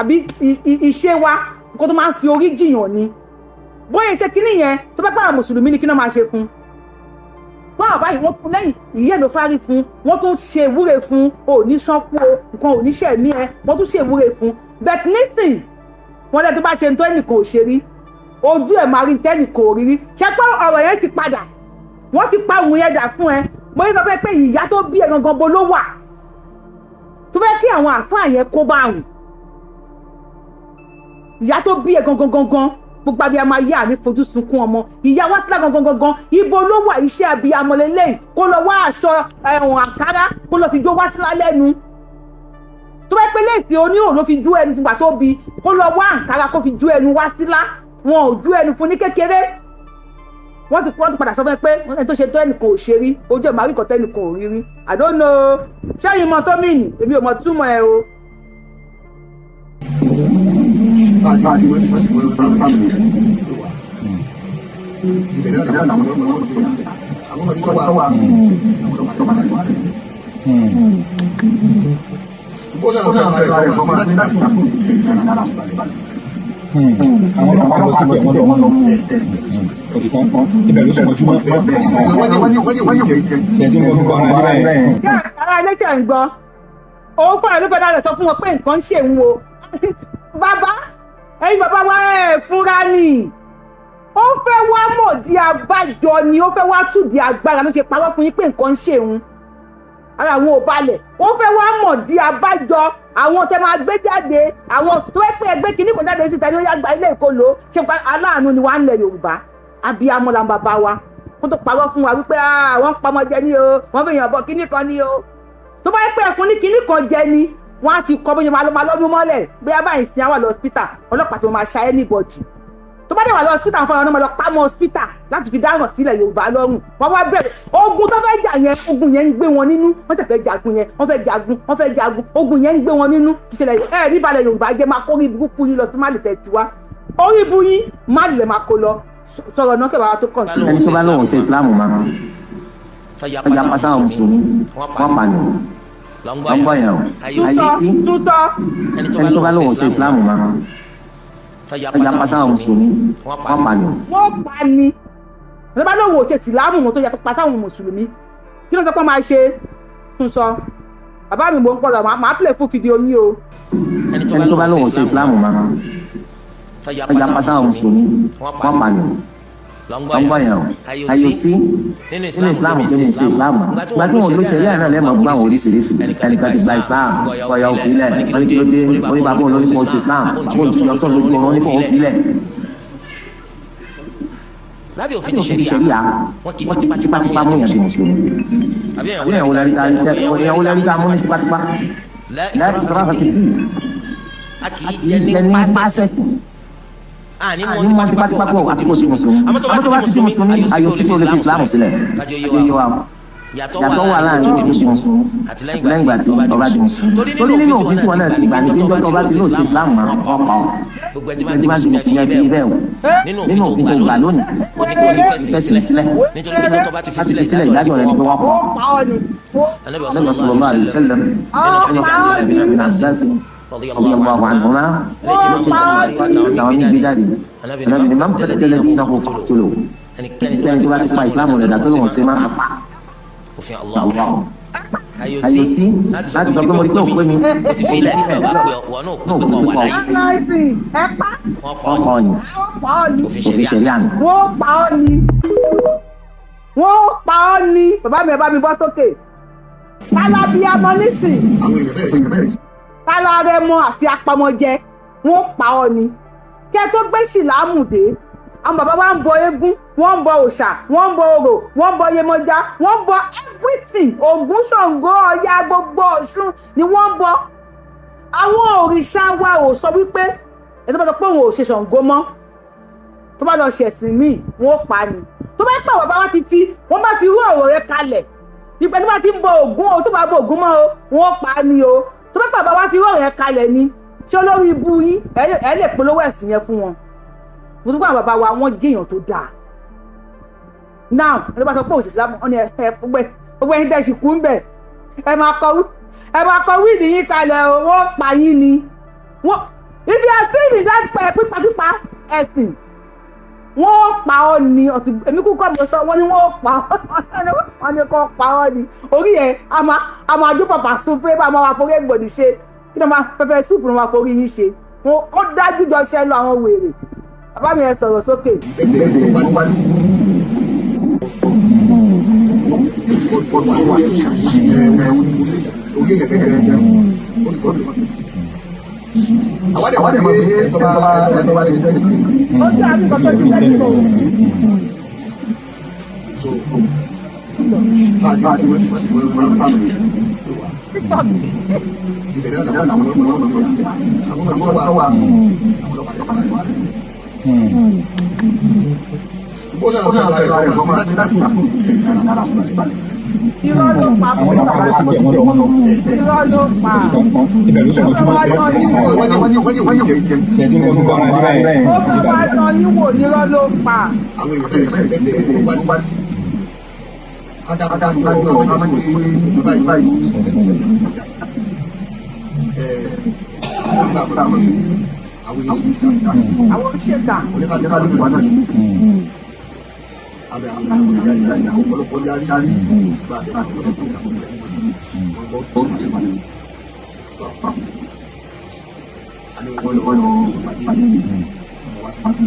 àbí ìṣe wa nǹkan tó máa ń fi orí jìyàn ni bóyá ṣe kínní yẹn tó bá pààrọ̀ mùsùlùmí ni kí náà máa ṣe fún wọn àbáyé wọn kún lẹ́yìn ìyẹn ló fárí fún wọn tún ṣe ìwúre fún òní sánpó nǹkan òní ṣẹ̀mí ẹ wọn tún ṣe ìwúre fún but nísìn wọn lẹ́yìn tó bá ṣe ń tó ẹnìkan ò ṣe rí ojú ẹ̀ máa rí tẹ́nìkan ò rí rí ṣe pé ọ̀rọ̀ yẹn ti padà wọ́n ti pa òun yẹn dà fún ẹ mo ní sọ fẹ́ pé ìyá tó bí ẹ gangan bo ló wà tó fẹ́ kí àwọn àfáà yẹn kó bá àrùn ìyá tó bí ẹ gangan gbogbo abiyamọ ayé àní fojú sunkún ọmọ ìyá wá sílá gangan ibo ló wà iṣẹ́ abiyamọ lélẹ́yìn kó lọ wá aṣọ ẹ̀wọ̀n àkàrà kó lọ fi jó wá sílá lẹ́nu tó bá pẹ́ lẹ́sìn oníhò ló fi jú ẹnu fúngbà tó bi kó lọ wá àǹkárá kó fi jú ẹnu wá sílá wọn ò jú ẹnu fún ní kékeré wọ́n ti padà sọ fún ẹ pé ẹni tó ṣe tó ẹnìkan ò ṣe rí ojú ẹ̀ máa rí ìkọ́tẹ́ ẹnìkan ò rí rí I don't know ṣẹ́yìn mọ́ tó mìíní èmi ò mọ̀ túmọ̀ ẹ o. ṣé ara ẹlẹ́ṣẹ̀ ń gbọ́ òun fún àìlú fẹ́ẹ́ sọ fún wọn pé nǹkan ń ṣe ń wo bàbá ẹ̀yin bàbá wa ẹ̀ fúnra ni ó fẹ́ wá mọ̀ di abájọ ni ó fẹ́ wá tùdí agbára ló ṣe parọ́ fún yín pé nǹkan ń ṣe ń ara àwọn ò balẹ̀ ó fẹ́ wá mọ̀ di abájọ àwọn tẹ máa gbé jáde àwọn tó fẹ́ pé ẹgbẹ́ kìíní kò jáde síta ní ó yá gba ilé ìkọlò ṣe pa aláàánú ni wà ń lẹ̀ Yorùbá abiyamọ la bàbá wa kó tó parọ́ fún wa wípé àwọn ń pamọ́ jẹ ní o wọ́n fi yàn bọ̀ kíní kan ní o tó bá yẹ pé ẹ̀fún ní kíní kan jẹ ni wọ́n á ti kọ́ bóyá máa lọ́dún mọ́lẹ̀ bóyá báyìí sin àwọn lọ hospital ọlọ́pàá tí wọ́n máa ṣa anybody tó bá dé wà lọ hospital fún àwọn ọmọ lọ pamọ́ hospital láti fi dáràn sílẹ̀ Yorùbá lọ́rùn wọ́n wá bẹ̀rẹ̀ ogun tó fẹ́ jà yẹn ogun yẹn ń gbé wọn nínú wọ́n tẹ̀ fẹ́ jagun yẹn wọ́n fẹ́ jagun ogun yẹn ń gbé wọn nínú kì í ṣẹlẹ̀ ẹ̀ rí balẹ̀ Yorùbá jẹ́ máa kórìí burúkú yín lọ sí Málì tẹ̀ tiwa orí ibu yín Málì lẹ̀ máa kó lọ sọ̀rọ̀ náà kẹwàá tó kàn sí. ẹni tó bá lóun ṣe Islam máa ọjà pàṣẹ àwọn mùsùlùmí wọ́n pa ni wọ́n bọ̀ yẹn o túnṣọ́ ẹni tó bá lóun ṣe Islam máa ọjà pàṣẹ àwọn mùsùlùmí wọ́n pa ni o. wọ́n pa ni ẹni bá lóun ò ṣe Ìsìlámù mọ́ tó yàtọ̀ pàṣẹ àwọn mùsùlùmí kí ló ń sọ pé máa ṣe túnṣọ́ bàbá mi mò ń pọ̀lọ̀ máa pèlè fún fídíò yín o. ẹni tó bá lóun ṣe Islam máa ọjà pàṣẹ àwọn mùsùlùmí wọ́n pa ni o wọ́n bọ̀ yẹn o ayò sí nínú Islam kí ni ṣe Islam gba tí wọn ló ṣe lẹ́yìn náà lẹ́mọ̀ gbọ́ àwọn oríṣiríṣi ẹnìkan ti gba Islam ọ̀yà òfìlẹ̀ wọ́n ní kí ló dé wọ́n ní bàbá òun ló ní kó ṣe Islam bàbá òun ti yọ sọ́ọ̀ lójú wọn ní kó òfìlẹ̀. lábẹ́ òfin ti ṣẹ̀ríà wọ́n ti tipátipá mú yàn sí mùsùlùmí àbí ìyàwó lẹ́rí ká mú ní tipátipá láti tọ́ra fẹ́ fi dì í jẹ́ ní pásẹ̀fù àní wọn tipátipá pọ̀ àti kò di mùsùlùmí àmọ́ tó bá ti di mùsùlùmí ayò sí tó lè fi Islam sílẹ̀ kájọ yé wa yàtọ̀ wà láàrin tó di mùsùlùmí àti lẹ́yìn ìgbà tí ọba di mùsùlùmí torí nínú òfin tí wọn náà ti gbà ní bí ọba ti lóòótọ́ Islam máa ń kọ́ gbogbo ẹni tí máa ń di mùsùlùmí fi bẹ́ẹ̀ wò nínú òfin tó gbà lónìí kò ní kó ní fẹ́ sí sílẹ̀ nítorí pé tó bá ti fi sílẹ̀ ìdájọ́ rẹ̀ ni pé wọ́n kọ́ Ànábì sallallahu alaihi wasallam رضي الله عنهما التي النبي من ابتدأ دينه فاقتلوه كان جواب اسمه اسلام ولا دخلوا مسلما وفي الله ayo sí láti sọ pé mo rí pé òpé mi ó ti fi ilẹ̀ nígbà wá pé wọn náà pé kọ́ wà láyé wọ́n pa ọ́ ni òfin ṣẹ̀ríà ni wọ́n pa ọ́ ni wọ́n pa ọ́ ni bàbá mi ẹ bá mi bọ́ sókè kálábíàmọ́ nísìn kálá rẹ mọ àti apamọjẹ wọ́n pa ọ́ ni kẹ tó gbé ṣìlámù dé àwọn bàbá wa ń bọ eégún wọ́n ń bọ òòṣà wọ́n ń bọ orò wọ́n ń bọ Yemọja wọ́n ń bọ everything Ògún Ṣàngó Ọya gbogbo Ọ̀ṣun ni wọ́n ń bọ àwọn òrìṣà wa ò sọ wípé ẹni tó bá sọ pé òun ò ṣe Ṣàngó mọ́ tó bá lọ ṣẹ̀sìn míì wọ́n pa ni tó bá pẹ́ bàbá wa ti fi wọ́n bá fi irú ọ̀rọ̀ rẹ kalẹ̀ ìpẹ́ tó bá ti ń bọ Ògún o tó bá bọ Ògún mọ́ o wọ́n pa ni o tó bá pẹ́ bàbá wa fi irú ọ̀rọ̀ rẹ kalẹ̀ ni ṣé olórí ibu yín ẹ lè polówó ẹ̀sìn yẹn fún wọn mo tún gbọ́ àwọn bàbá wa wọ́n jẹ́yàn tó dáa now ẹni bá sọ pé òṣìṣẹ́ lámù ọ́nà ẹ gbogbo ẹni tẹ́ ṣì kú ń bẹ̀ ẹ máa kọ wíìdì yín kalẹ̀ o wọ́n pa yín ni wọ́n if you are still in that pípa ẹ̀sìn wọ́n pa ọ́ ni èmi kú kọ́ mo sọ wọ́n ní wọ́n pa ọ́ wọ́n ní kọ́ pa ọ́ ni orí ẹ̀ a máa jó pàpà sùn pé bá a máa forí ẹ̀gbọ̀dì ṣe kí ni pẹpẹ súùpù ni wọ́n máa forí yín ṣe ó dájú jọ ṣẹ́ lọ àwọn wèrè bàbá mi ẹ sọ̀rọ̀ sókè. àwọn ẹ̀wọ̀n pé ẹ̀tọ́ bá ṣe tẹ́lẹ̀ sí. ó jẹ́ àdìgbò tó ti tẹ́lẹ̀ tó. ìbẹ̀rẹ̀ ọ̀nà àwọn tí wọ́n lọ fún àwọn ọmọ wa àwọn ọlọ́pàá ṣùgbọ́n náà wọ́n yàrá rẹ̀ lọ́wọ́ láti irọ́ ló pa fún irọ́ ló pa ìbẹ̀rù sọ̀rọ̀ tí wọ́n ṣẹ̀tí wọn gbọ́ ara níbẹ̀ yẹn. ó fi wá lọ níwò nírọ́ ló pa. àwọn èèyàn bẹ̀rẹ̀ sí ilé wá sí adápadà ní ọjọ́ ọjọ́ ìwé báyìí àwọn èèyàn sì ń sá àwọn oníṣègà oníkàdékà ló wà náà abẹ àwọn ìyá ọ̀pọ̀lọpọ̀ yarí gba abẹ àwọn ọ̀pọ̀lọpọ̀ ìṣàkóso wọn bọ àti pàdé àní wọn lọ pàdé ọmọ wa sí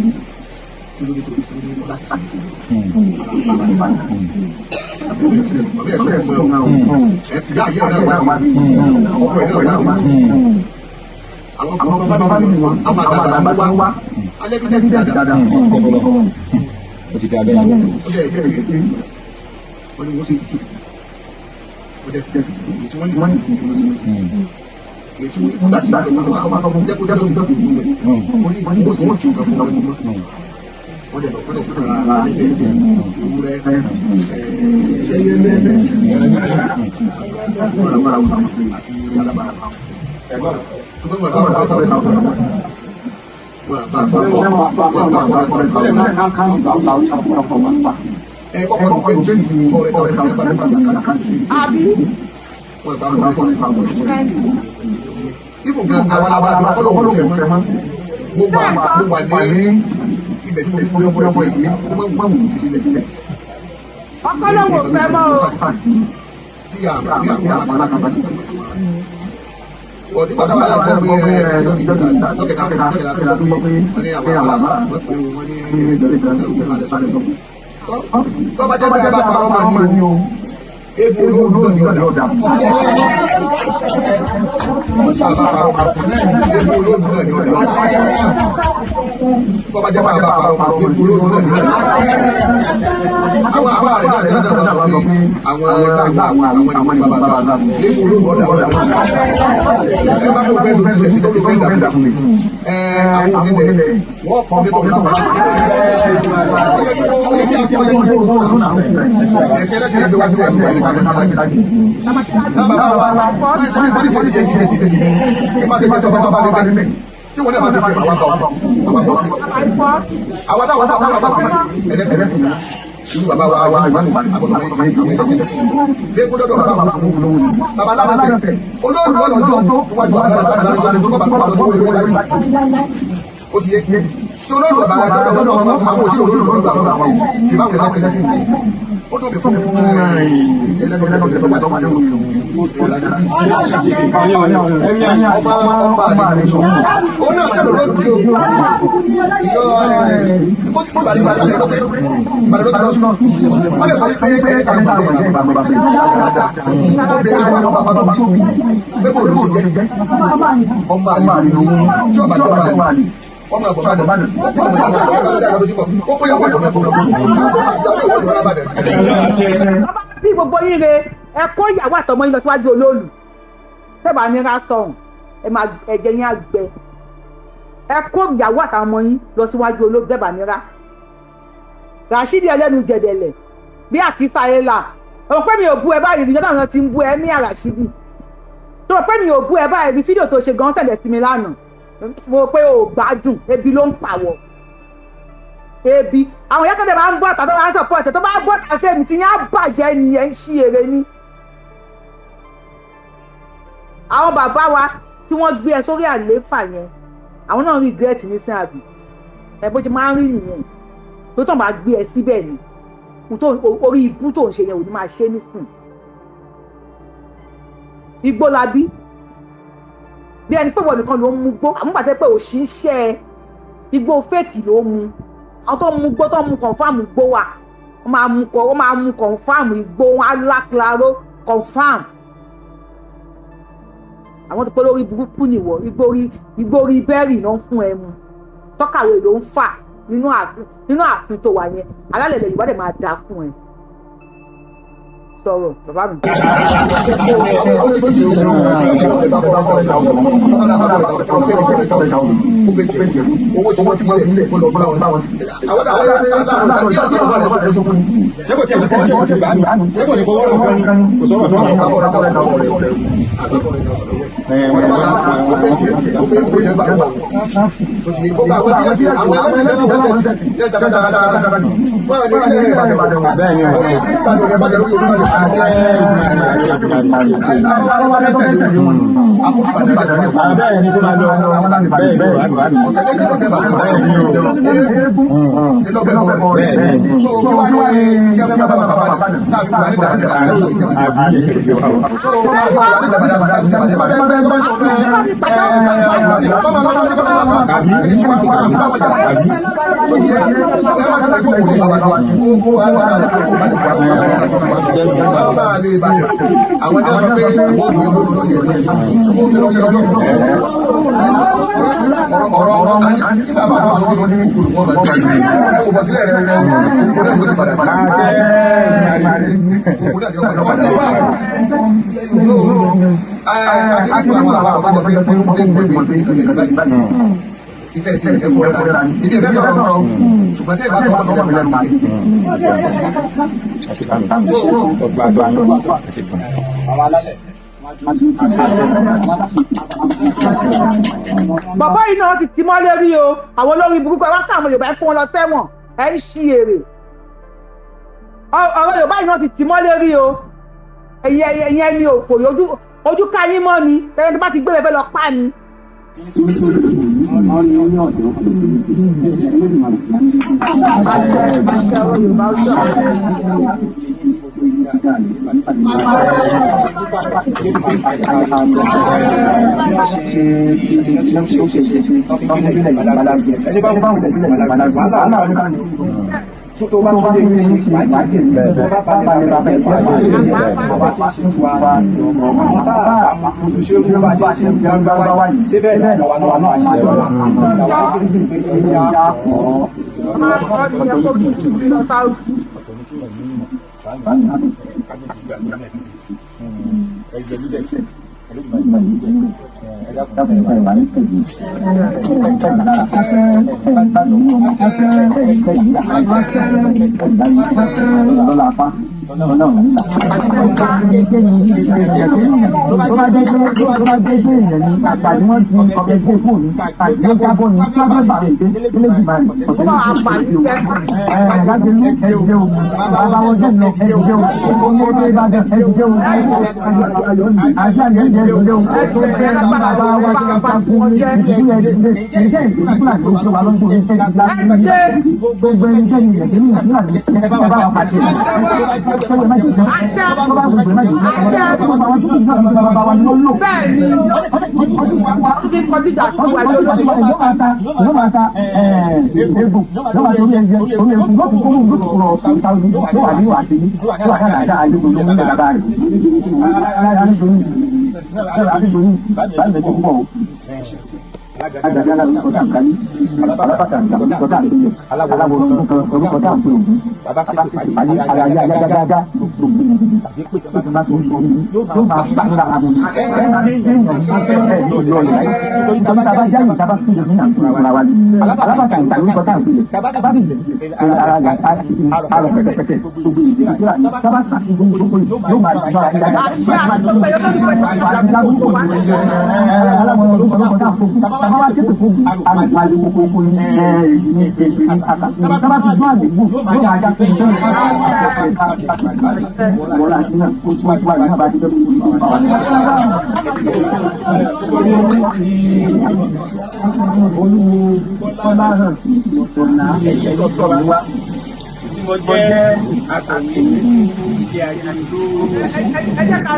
kí ló dé tó kí ló dé láti sí ọbẹ ẹsọ ẹsọ ìyá ayé ọ̀rẹ́ wa ọkọ ẹ̀ náà wà àwọn kan bá mi wọn àwọn àgbàgbà sí wa alẹ́ bí dẹ́sí dáadáa ó ti dá bẹ́ẹ̀ ni. ó jẹ́ ìjẹ́ ìjẹ́ wọ́n ní wọ́n ṣe tutù ó jẹ́ sí tutù ètò wọ́n ní sí tutù ètò nígbà tí wọ́n bá fún jẹ́kó jẹ́kó jẹ́kó ìlú rẹ̀ wọ́n ní wọ́n sì kàn fún wọn mọ́ wọ́n dẹ̀ fún ara rẹ̀ ewúrẹ́ àti alábàárà ṣùgbọ́n wọ́n bá fún ọkọlọ́wọ́ fẹ́ mọ́ o. Nígbà tí wọ́n á gbọ́ pé dókítà tó gbọ́ pé wọ́n ní àwọn àbá wọ́n ní dókítà tó gbọ́ pé tó bá jẹ́ pé bá pa ọmọ ní o egbò olóòdù ní ọ̀dà egbò olóòdù náà ní ọ̀dà tó bá jẹ́ pé bá pa ọmọ egbò olóòdù náà ní ọ̀dà àwọn àbá rẹ̀ náà dáadáa wọ́n sọ pé àwọn ẹgbẹ́ àwọn ní bàbá egbò olóòdù ọ̀dà ẹ bá tó fẹ́ lójú sí tó ló fẹ́ dàkú mi àwọn onílẹ̀ wọ́n pọ̀ bí tọ́lá bá ẹsẹ̀ ẹlẹ́sìn ẹgbẹ́ wá sí wájú wájú wájú wájú wájú tí wọ́n lè máa ṣe fẹ́ àwọn àwọn bọ́sì àwọn táwọn ẹlẹ́sìn ìlú bàbá wa ìmánu àgbọ̀dọ̀ ìgbìmọ̀ ẹlẹ́sìn lẹ́kọ́ dọ́dọ̀ bàbá wa fún òun lówó bàbá lálẹ́sẹ̀ olóòdù ọlọ́dún tó wájú àgbàlagbà tó bá tó bá tó wọlé wọlé ó ti yé tí olóòdù bàbá dọ́dọ̀ àwọn òṣèlú olóòdù lọ́dọ̀ àwọn yìí tí bá fẹ́ lẹ́sìn ó tó lè fún ọmọ àgbọ̀n bá dẹ̀ ó kó yàwó ìjọba bí gbogbo yín re ẹ kó ìyàwó àtọmọ yín lọ síwájú olóòlù tẹ́bà nira sọ̀hún ẹ̀jẹ̀ yín àgbẹ̀ ẹ kó ìyàwó àtàwọn ọmọ yín lọ síwájú olóòlù tẹ́bà nira Rashidi ẹlẹ́nu jẹ̀dẹ̀lẹ̀ bí àkísà ẹ̀ là òun pé mi ò bú ẹ báyìí ìrìnjọ́ náà ti ń bú ẹ ní Rashidi tó rò pé mi ò bú ẹ báyìí rí fídíò tó ṣe gan tẹ̀lẹ̀ sí mi lánàá mo pé o gbádùn ebi ló ń pàwọ̀ ebi àwọn ìyá kẹ́tẹ̀ máa ń bọ́ àtàtọ́ máa ń sọ̀pọ̀ ẹ̀tẹ̀ tó bá bọ́ àfẹ́ mi ti yẹn á bàjẹ́ ni ẹ̀ ń ṣí èrè ni. àwọn bàbá wa tí wọ́n gbé ẹ sórí àlééfà yẹn àwọn náà regret ní sí àbí ẹ bó ti máa ń rí nìyẹn tó tàn bá gbé ẹ síbẹ̀ ni orí ibú tó ń ṣe yẹn ò ní máa ṣe nísìn. igbó la bí bí ẹni pé wọ́n nìkan ló ń mú gbó àmúgbàtẹ́ pé òṣìṣẹ́ igbó fẹ́ẹ̀kì ló mú àwọn tó ń mú gbó tó ń mú kọ̀ǹfàmù gbó wà wọ́n máa mú kọ̀ǹfàmù igbó wọn alákìláró kọ̀ǹfàmù àwọn tó pé lórí burúkú nìwọ igbó orí bẹ́ẹ̀rì náà ń fún ẹ mu tọ́kàwé ló ń fà nínú ààfin tó wà yẹn alálẹ̀ Yorùbá dẹ̀ máa dáa fún ẹ sọ̀rọ̀ bàbá mi. owó tí wọ́n ti lè kó lọ fún àwọn sáwọn sí. àwọn àwọn ṣé kò tí a ti fọ́ ṣé kò ní kó wọ́n lọ kan ní kò sọ̀rọ̀ tó wà ní àwọn ọ̀rẹ́ àwọn ẹni sọ pé ọ̀rọ̀ sábà bá sọ fún mi kúrò wọn bá tẹ̀lé kò bọ̀ sílẹ̀ rẹ̀ kò náà kò sì padà sí àti àwọn àwọn àbájọ pé ìtẹ̀ sí ẹ̀sẹ̀ fún ẹ̀rọ ìdí ẹ̀fẹ́ sọ̀rọ̀ ṣùgbọ́n tí ìbá tọ́wọ́ tọ́wọ́ tọ́wọ́ bàbá yìí náà ti tì mọ́lé rí o àwọn olórí burúkú ẹ wá ká àwọn Yorùbá ẹ fún wọn lọ sẹ́wọ̀n ẹ ń ṣí èrè ọ̀rọ̀ Yorùbá yìí náà ti tì mọ́lé rí o ẹ̀yin ẹni òfò ojú ká yín mọ́ ni tẹ́lẹ̀ tó bá ti gbé ẹ fẹ́ lọ pa ni. tó bá tún lè ní ìwádìí tó bá bá lè bá fẹ́ fún àwọn bá ṣe fún wa bá ṣe fún bá ṣe fún gbangba wáyé ṣé bẹ́ẹ̀ náà lọ́wọ́ náà ṣe lọ́wọ́ àwọn akéwì pé ìyá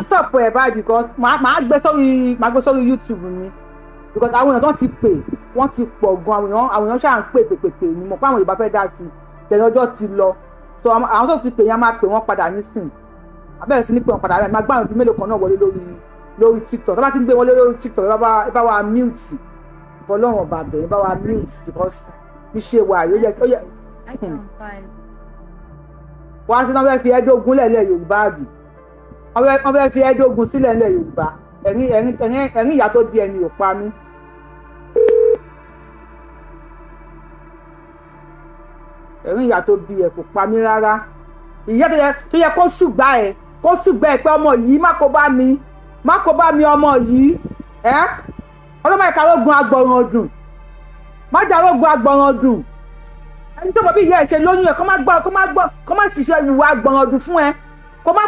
Stop ẹ̀ báyìí because màá gbé sórí YouTube mi because àwọn èèyàn tó ti pè wọ́n ti pọ̀ gan àwọn èèyàn ṣáà ń pè ní mọ̀ pé àwọn Yorùbá fẹ́ dá sí tẹ̀lé ọjọ́ ti lọ so àwọn tó ti pè yẹn máa pè wọ́n padà nísìn abẹ́rẹ́ sí ní pé wọ́n padà rẹ̀ máa gbá àwọn ibi mélòó kan náà wọlé lórí TikTok tó bá ti ń gbé wọlé lórí TikTok ẹ bá wa mute ìfọlọ́run ọba bẹ̀rẹ̀ ẹ bá wa mute because bí ṣe wà yóò yẹ wá sí náà fẹ́ fi ẹ́dógún lẹ́lẹ̀ Yorùbá àbí wọ́n fẹ́ fi ẹ́dógún sílẹ̀ lẹ̀ Yorùbá ẹ̀rín ìyá tó bí ẹni ò pa mí. ẹ̀rín ìyá tó bí ẹ kò pa mí rárá ìyá tó yẹ kó ṣùgbà ẹ pé ọmọ yìí má kó bá mi ọmọ yìí ọlọ́mọ ìka rógun agbọ̀ràn dùn má jà rógun agbọ̀ràn dùn ẹni tó mọ bí ìyá ẹ ṣe lóyún ẹ kó má ṣiṣẹ́ ìwà agbọ̀ràn dùn fún ẹ kó má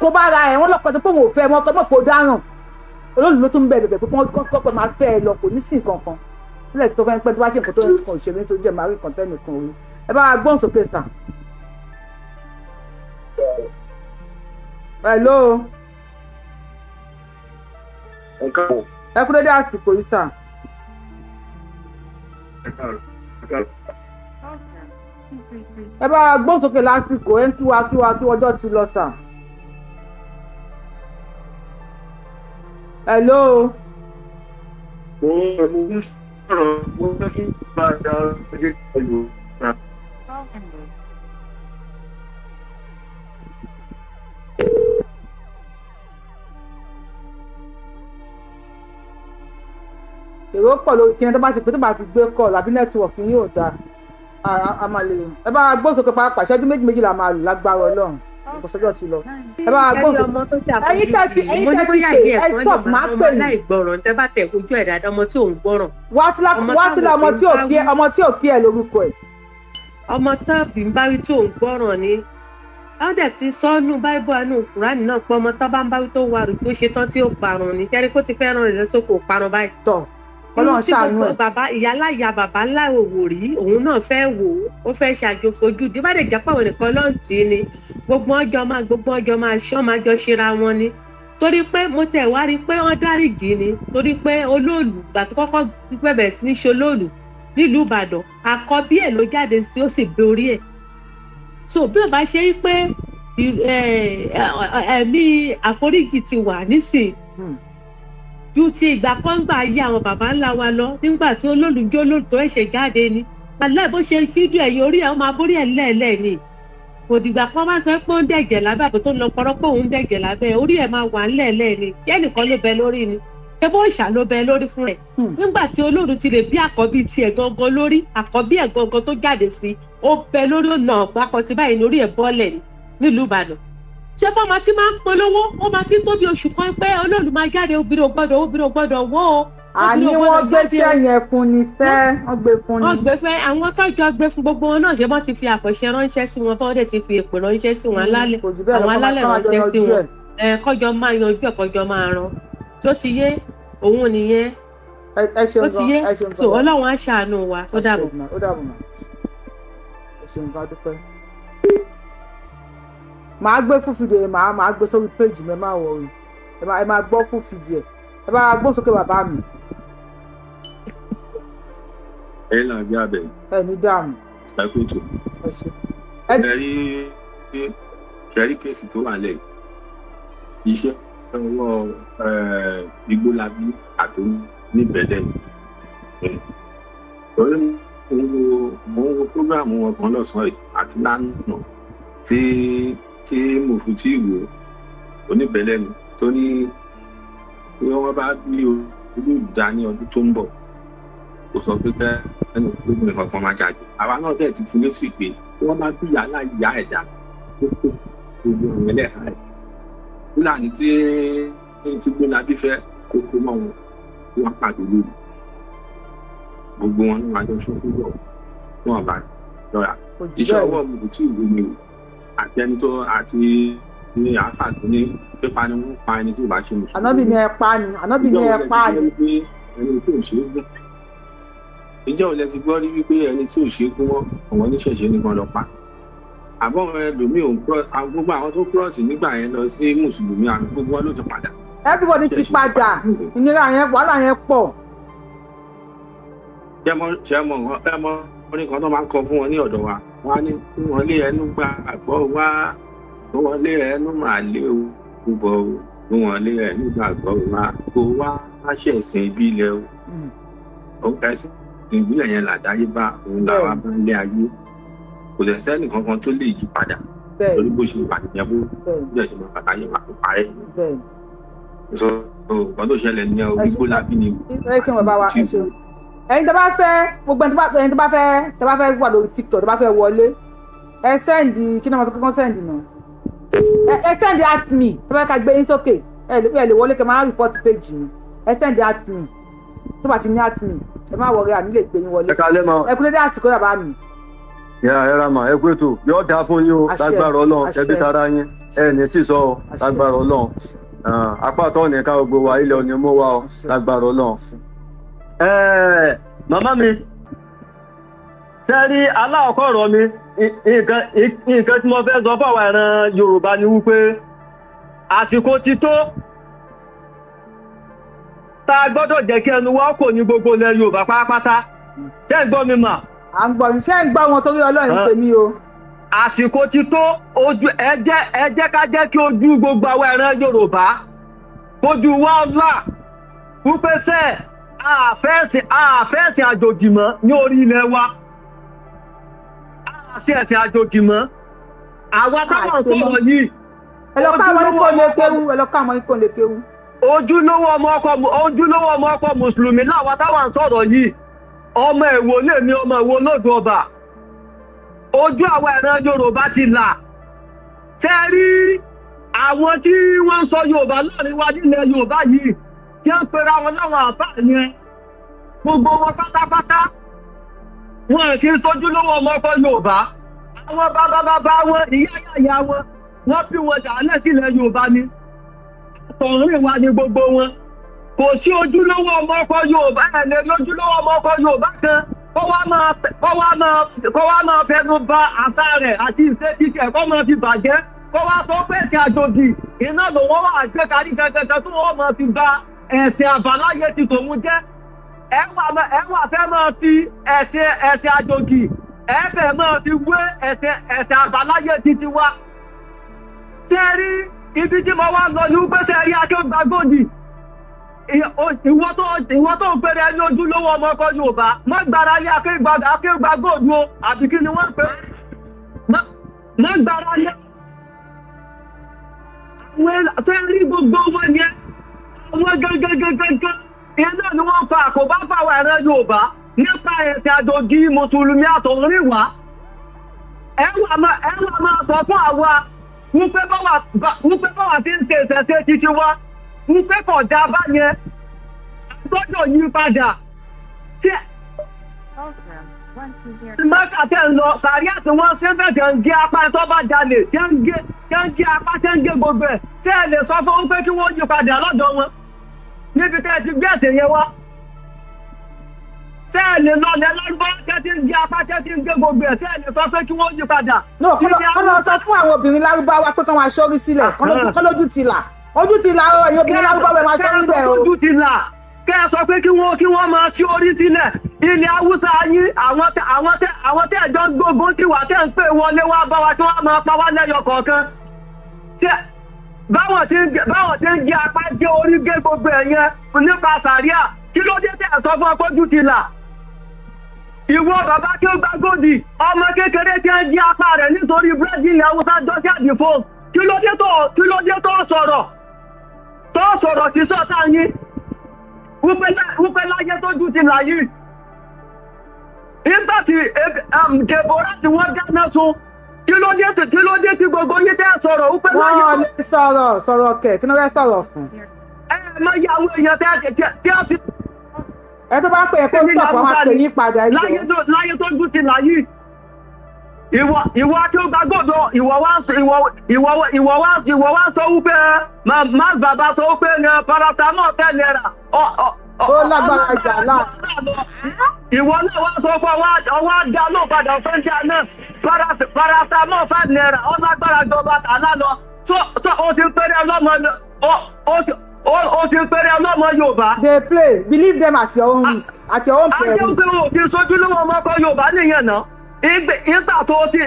kó bá ara ẹ wọn lọkọ tó pé wọn ò fẹ́ wọn kó mọ̀ pé ó dáràn olóòlù ló tún bẹ̀rẹ̀ pé kọ́kọ́ máa fẹ́ ẹ lọ kò ní sí nǹkan kan nílẹ̀ tó fẹ́ pẹ́ tó bá ṣe nǹkan tó ń kàn òṣèré sójú ẹ̀ máa rí nǹkan tẹ́nì kan orí ẹ bá gbọ́n sókè sà. hello. ẹ kú dédé àsìkò yìí sà. ẹ bá gbọ́n sókè lásìkò ẹ ń kí ọjọ́ ti lọ sà. hello. èrò pọ̀ lórí kí ni tó bá ti gbé kọ́ àbí nẹ́tíwọ̀kì yóò dáa a máa lè ẹ bá gbọ́n sókè pàápàá ìṣẹ́jú méjì la máa lò lágbára Ọlọ́run kò sọ́jọ́ ti lọ ẹ bá gbọ́n sókè ẹ̀yin tẹ́tí ẹ stop máa pè ní. láìgbọràn tẹ bá tẹ ojú ẹ dáadáa ọmọ tí ò ń gbọ́ràn. wá sílẹ̀ ọmọ tí ò kí ẹ lórúkọ ẹ. ọmọ tábì ń báwí tí ò ń gbọ́ràn ni ọdẹ ti sọnù báíbù àánú Kùránì náà pé ọmọ tó bá ń báwí tó wà rú tó ṣe tán tí ó parun ni kẹrí kó ti fẹ́ràn rẹ̀ lọ́sọ̀kò parun báyìí. tọ Ọlọ́run ṣàánú ẹ. bàbá ìyáláyà bàbá ńlá òwò rí òun náà fẹ́ wò ó fẹ́ ṣàjọfojú dí bá lè jẹ́ pàwọn nìkan lọ́ǹtì ni gbogbo ọjọ́ máa ṣọ́ máa jọ ṣera wọn ni torí pé mo tẹ̀ wá rí pé wọ́n dáríjì ni torí pé olóòlù gbà tó kọ́kọ́ bẹ̀rẹ̀ sí ní ṣe olóòlù nílùú Ìbàdàn àkọ́bí ẹ̀ ló jáde sí ó sì borí ẹ̀ so bí ó bá ṣe rí pé ẹ̀mí àforíjì ti wà nísìn ju ti ìgbà kan gbà yí àwọn bàbá ńlá wa lọ nígbà tí olólùjọ́ olóòtú ẹ̀ṣẹ̀ jáde ni àlẹ́ bó ṣe fídíò ẹ̀yìn orí ẹ̀ ó máa borí ẹ̀ lẹ́ẹ̀lẹ́ ni kò dìgbà kan bá sọ pé ó ń dẹ̀jẹ̀ lábẹ́ àbí tó ń lọ pọ́rọ́ pé òun ń dẹ̀jẹ̀ lábẹ́ orí ẹ̀ máa wà ńlẹ̀ẹ́lẹ̀ ni ṣé ẹnìkan ló bẹ lórí ni ṣé bó ṣà ló bẹ lórí fún ẹ̀ nígbà tí Olóòrùn ti lè bí àkọ́bí tiẹ̀ gangan lórí àkọ́bí ẹ̀ gangan tó jáde sí ó bẹ lórí ọ̀nà àpapọ̀sí báyìí lórí ẹ̀ bọ́ọ̀lẹ̀ nílùú Ìbàdàn ṣé bọ́mọ tí máa ń polówó ó máa ti tó bí oṣù kan pé Olóòrùn máa jáde obìnrin ò gbọ́dọ̀ wọ́ o. àní wọ́n gbé iṣẹ́ yẹn fún ni sẹ́ wọ́n gbé fún ni. wọ́n gbé fẹ́ àwọn tọ́jọ́ gbé fún gbogbo wọn náà ṣé wọ́n ti fi àkọsẹ́ ránṣẹ́ sí wọn bọ́ọ̀dẹ̀ ti fi èpè ránṣẹ́ sí wọn alálẹ̀ àwọn alálẹ̀ ránṣẹ́ sí wọn kọjọ máa yanjú ẹ̀ kọjọ máa ran tó ti yé òun nìyẹn ó ti yé tó Ọlọ́run á ṣàánú wa ó dàbọ̀. ó dàbọ̀ mà ẹ ṣeun ká dúpẹ́. màá gbé fún fìdí ẹ màá gbé sórí péjì mi ẹ má wọrí ẹ máa gbọ́ fún fìdí ẹ bá gbọ́ sókè bàbá mi. ẹ náà bí abẹ. ẹ ní dààmú. ẹ kú tó. ẹ ṣe. ẹ rí kéèsì tó wà lẹ́yìn iṣẹ́ ọwọ́ Igbólábí àti níbẹ̀lẹ̀ ni. torí mo ń wo prógráàmù wọn kan lọ́sàn-án yìí àti lánàá tí mo fi tí ìwò oníbẹ̀lẹ̀ ni tó ní bí wọ́n bá bí olùdá ní ọdún tó ń bọ̀ kò sọ pé ẹnu gbogbo kankan máa jáde àwa náà dẹ̀ ti fún lésì pé wọ́n máa bí ìyá láyà ẹ̀dá tó tó gbogbo ìrẹ̀lẹ̀ ààrẹ Fúlàní tí Gbólábí fẹ́ kókó mọ́ wọn wọ́n pàdé lórí gbogbo wọn ní wájú ṣọ́kúrọ̀ wọn bá lọ́ra iṣẹ́ ọwọ́ mi kò tí ì lómi o àtẹni tó àti ní àáfà tó ní pípa ni wọ́n pa ẹni tó bá ṣe mùsùlùmí. ànábì ni ẹ pa ni ànábì ni ẹ pa ni. ẹni tó ṣe é gbọ́ ìjọ ò lẹ ti gbọ́ rí wípé ẹni tí ò ṣe é kú wọn àwọn oníṣẹ̀ṣe nìkan lọ pa àbọ̀ ẹlòmíì ò ń kọ́ gbogbo àwọn tó kúrọ̀sì nígbà yẹn lọ sí mùsùlùmí àmì gbogbo wọn ló ti padà. everybody ti padà ìnira yẹn wàhálà yẹn pọ̀. ṣé mọ orin kan tó máa ń kọ fún wọn ní ọ̀dọ̀ wa wọn á ní kí wọ́n lé ẹnu gba àgbọ̀ wá kí wọ́n lé ẹnu máa lé o bọ̀ o kí wọ́n lé ẹnu gba àgbọ̀ wá kó wá ṣẹ̀sìn ìbílẹ̀ o ẹ̀sìn ìbílẹ̀ yẹn làdáyé bá òun làwa bá ń lé ayé kò lè sẹ́ni kankan tó lè yí padà torí bó ṣe wà nìyẹn bó bẹ́ẹ̀ ṣe máa bàtà yẹn wà tó parẹ́. so nǹkan tó ṣẹlẹ̀ ní Igbólábí ni. ẹ ṣe wọn bá wa ẹ ṣe ẹ̀yin tó bá fẹ́ gbogbo ẹni tó bá fẹ́ wà lórí TikTok tó bá fẹ́ wọlé ẹ sẹ́ndì kí ni wọ́n sọ pé kán sẹ́ndì náà ẹ sẹ́ndì at me tó bá ká gbé yín sókè ẹ lè wọlé kẹ máa report page mi ẹ sẹ́ndì at me tó bá ti ní at me ẹ má wọrí àmì lè gbé yín wọlé ẹ kú lédè àsìkò yàrá mi. ẹ ra mà ẹ kú ètò yóò dáa fún yín o lágbára Ọlọ́run ẹbí tara yín ẹ ní sísọ o lágbára Ọlọ́run apá tó nìkan gbogbo wa ilẹ̀ òní mú wa o lágbára Ọlọ́run. Màmá mi ṣe rí aláọ̀kọ́ ọ̀rọ̀ mi nǹkan tí mo fẹ́ sọ fáwọn ìran Yorùbá ni wípé àsìkò ti tó tá a gbọ́dọ̀ jẹ́ kí ẹnu wa kò ní gbogbo ilẹ̀ Yorùbá pátápátá ṣé ń gbọ́ mi mà. à ń gbọ́ ṣé ń gbọ́ wọn torí Ọlọ́run tèmi o. àsìkò ti tó ojú ẹ jẹ́ ká jẹ́ kí ojú gbogbo àwọn ìran Yorùbá kójú wa là wípé sẹ́ẹ̀ àfẹ́sìn àjòjì mọ́ ní orí ilẹ̀ wa àfẹ́sìn àjòjì mọ́ àwọn táwọn sọ̀rọ̀ yìí ẹlọ́kàmọ́ ikọ̀ lè kéwú ojúlówó ọmọ ọkọ mùsùlùmí láwọn táwọn sọ̀rọ̀ yìí ọmọ Èwo lèmi ọmọ Èwo lódò ọba ojú àwọn ìran Yorùbá ti là tẹ́ rí àwọn tí wọ́n ń sọ Yorùbá láàrin wa nílẹ̀ Yorùbá yìí tí ń pera wọn láwọn àfáà yẹn gbogbo wọn pátápátá wọn kì í sojú lówó ọmọ ọkọ Yorùbá àwọn bàbá wọn ìyá wọn bí wọn dàálẹ̀ sílẹ̀ Yorùbá ni àtọ̀rìn wa ni gbogbo wọn kò sí ojúlówó ọmọ ọkọ Yorùbá ẹ̀ lè lójúlówó ọmọ ọkọ Yorùbá kan kó wá máa fẹnu ba àṣà rẹ̀ àti ìṣe kíkẹ́ kó máa fi bàjẹ́ kó wá sọ pé ẹ̀sìn àjòjì iná lòun wà gbé kárí kankan tó wọ́n máa fi ba ẹ̀sìn àbáláyé ti tòun jẹ́ ẹ wà fẹ́ máa fi ẹ̀sìn àjòjì ẹ fẹ́ máa fi wé ẹ̀sìn àbáláyé ti tiwa. ṣé rí ibi tí mo wá lọ ní wípé rí Akéwùgbà Gold ìwọ tó ń pèrè ẹni ojúlówó ọmọ ọkọ Yorùbá má gbára lé Akéwùgbà Gold o àbí kí ni wọ́n pè lágbára ní àwọn sẹ́rí gbogbo wọn yẹn àwọn gangan iná ni wọ́n fa àkóbá fáwọn ẹ̀rọ Yorùbá nípa ẹ̀sìn àjòjì mùsùlùmí àtọ̀rìnwá ẹ wá máa sọ fún àwa wípé báwa ti ń ṣe ìṣẹ̀ṣe títí wa wípé kò dá bá yẹn gbọ́dọ̀ yí padà tí mọ́tà tẹ́ ń lọ sàríà tí wọ́n ṣe fẹ́ ń gé apá tó bá jalè tẹ́ ń gé apá tẹ́ ń gé gbogbo ẹ̀ tí ẹ lè sọ fún wọn pé kí wọ́n yí padà lọ́dọ̀ wọn níbi tẹ́ ti gbé ẹ̀sìn yẹn wá tí ẹ lè lọ lẹ́ lárúbọ́ tẹ́ ti ń gé apá tẹ́ ti ń gé gbogbo ẹ̀ tí ẹ lè sọ pé kí wọ́n yí padà. kọ́ lọ sọ fún àwọn obìnrin lárúbáwá pé kí wọ́n aṣọ́rí sílẹ̀ kọ́ lójú ti là ojú ti là ó ẹ̀yin obìnrin lárúbáwá máa ṣọ́rí bẹ́ẹ̀ o. ojú ti là kẹ́ ẹ sọ pé kí wọ́n máa ṣí orí sílẹ̀ ilẹ̀ haúsá yín àwọn tẹ́ ẹ̀jọ́ gbógun tí wà tẹ́ ń pè wọlé wá bá wa tí wọ́n máa pa wá lẹ́yọ kọ̀ọ̀kan báwọn tí ń gé apá gé orí gé gbogbo ẹ̀yẹn nípa sàríà kí ló dé tẹ́ ẹ̀ sọ fún ọpọ́jú ti là ìwọ bàbá kí ó gbá gòdì ọmọ kékeré tí ń gé apá rẹ̀ nítorí búrẹ́dì ilẹ̀ haúsá jọ́sí àdìfò kí ló dé tó sọ̀rọ̀ sí sọ́tà yín wípé láyé tójú ti là yìí nígbà tí Deborah tí wọ́n dáná sun kí ló dé tí gbogbo yín tẹ́ sọ̀rọ̀ wípé láyé wọ́n lè sọ̀rọ̀ kẹ̀ kí ló fẹ́ sọ̀rọ̀ fún. mọ iye àwọn èèyàn tí a ti. ẹ tó bá pè é kó sọ̀pọ̀ máa pè yín padà. láyé tójú ti là yìí ìwọ tí ó gba gbọ́dọ̀ ìwọ wá sọ wípé má bàbá sọ wípé paracetamol £10. ó lágbára jà náà. ìwọ náà wá sọ pé ọwọ́ ajá náà padà fẹ́ jà náà paracetamol £5 ó lágbára jọba tàná lọ tó o ti péré ọlọ́mọ Yorùbá. they play believe them at your own risk at your own peril. ajẹ́ pé o ti sojú lówó ọmọ ọkọ Yorùbá nìyẹn náà ìgbà tó ti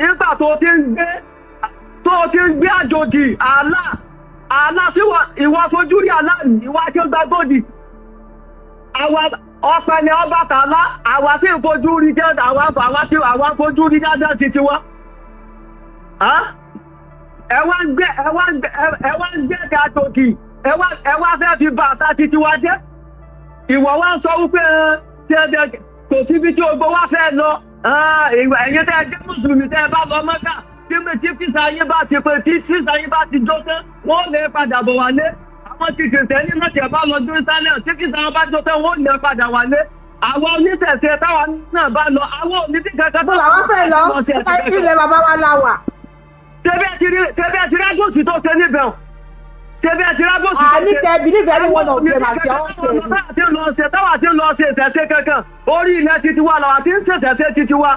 ń gbé àjòjì àlá sí ìwà fojú rí àlá ìwà tí ó gba gbòdì ọ̀pẹ̀lẹ̀ Ọbàtálá àwa sí ìfojú rí jẹ́ àwa fojú rí dáadáa ti tiwa ẹ wá ń gbé ti àjòjì ẹ wá fẹ́ fi bà àṣà ti tiwa jẹ́ ìwọ wá ń sọ wípé kò síbi tí ogbó wá fẹ́ lọ ẹ̀yin tẹ́ ẹ jẹ́ mùsùlùmí tẹ́ ẹ bá lọ Mẹ́kà tí físà yín bá ti pé tí físà yín bá ti jó tán wọ́n lè padà bọ̀ wálé àwọn tí kìrìsìtẹ́nì náà tẹ̀ bá lọ Jerusalem tí físà wọn bá jó tán wọ́n lè padà wálé àwọn onítẹ̀sẹ̀ táwa náà bá lọ àwọn onítì kankan tó làwọn fẹ́ lọ ilẹ̀ bàbá wa la wà. ṣebí ẹ ti rágòsì tó ṣe níbẹ̀ ṣebí ẹ ti rágòsì tó ṣe. àníkẹ́ believe anyone of them àti àwọn tẹ̀lé. táwa ti lọ ṣe ìtẹ̀sẹ̀ kankan orí ilẹ̀ titi wa làwọn ti ń ṣe ìtẹ̀sẹ̀ titi wa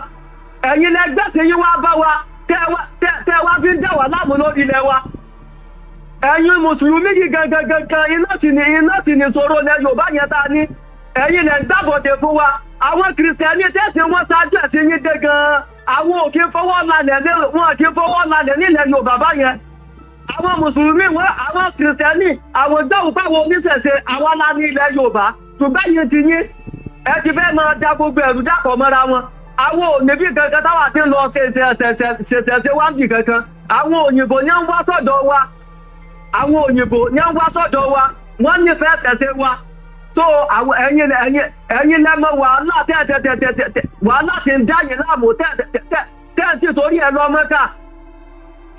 ẹ̀yin lẹgbẹ́sẹ̀ yín wá bá wa tẹ́ wá fi ń dà wá láàmú lórí ilẹ̀ wa ẹ̀yin mùsùlùmí yìí gangan iná sì ní ìṣòro ilẹ̀ Yorùbá yẹn ta ní ẹ̀yin lẹ gbàbọ̀dé fún wa àwọn kìrìsìtẹ́nì tẹ́sí wọn ṣáájú ẹ̀sìn yín dé gan-an àwọn ò kí ń fọwọ́ lálẹ̀ nílẹ̀ Yorùbá báyẹn àwọn mùsùlùmí wọn àwọn kìrìsìtẹ́nì àwọn gbẹ̀wò pàwọn oníṣẹ̀ṣe àwọn lá ní ilẹ̀ Yorùbá ṣùgbọ́n yìí ti yín ẹ ti fẹ́ máa da gbogbo ẹ̀rù dàpọ̀ mọ́ra wọn àwọn òníbí kankan táwa ti ń lọ ṣèṣẹ̀ṣẹ̀ wá bì kankan àwọn òyìnbó ní ń wá sọ́dọ̀ wa wọ́n nífẹ̀ẹ́ ṣẹ̀ṣẹ̀ wa tó àwọn ẹ̀yin lẹ́mọ̀ wàhálà wàhálà ti ń dá yín láàmú tẹ́ẹ̀tì torí ẹ̀ lọ Mẹ́kà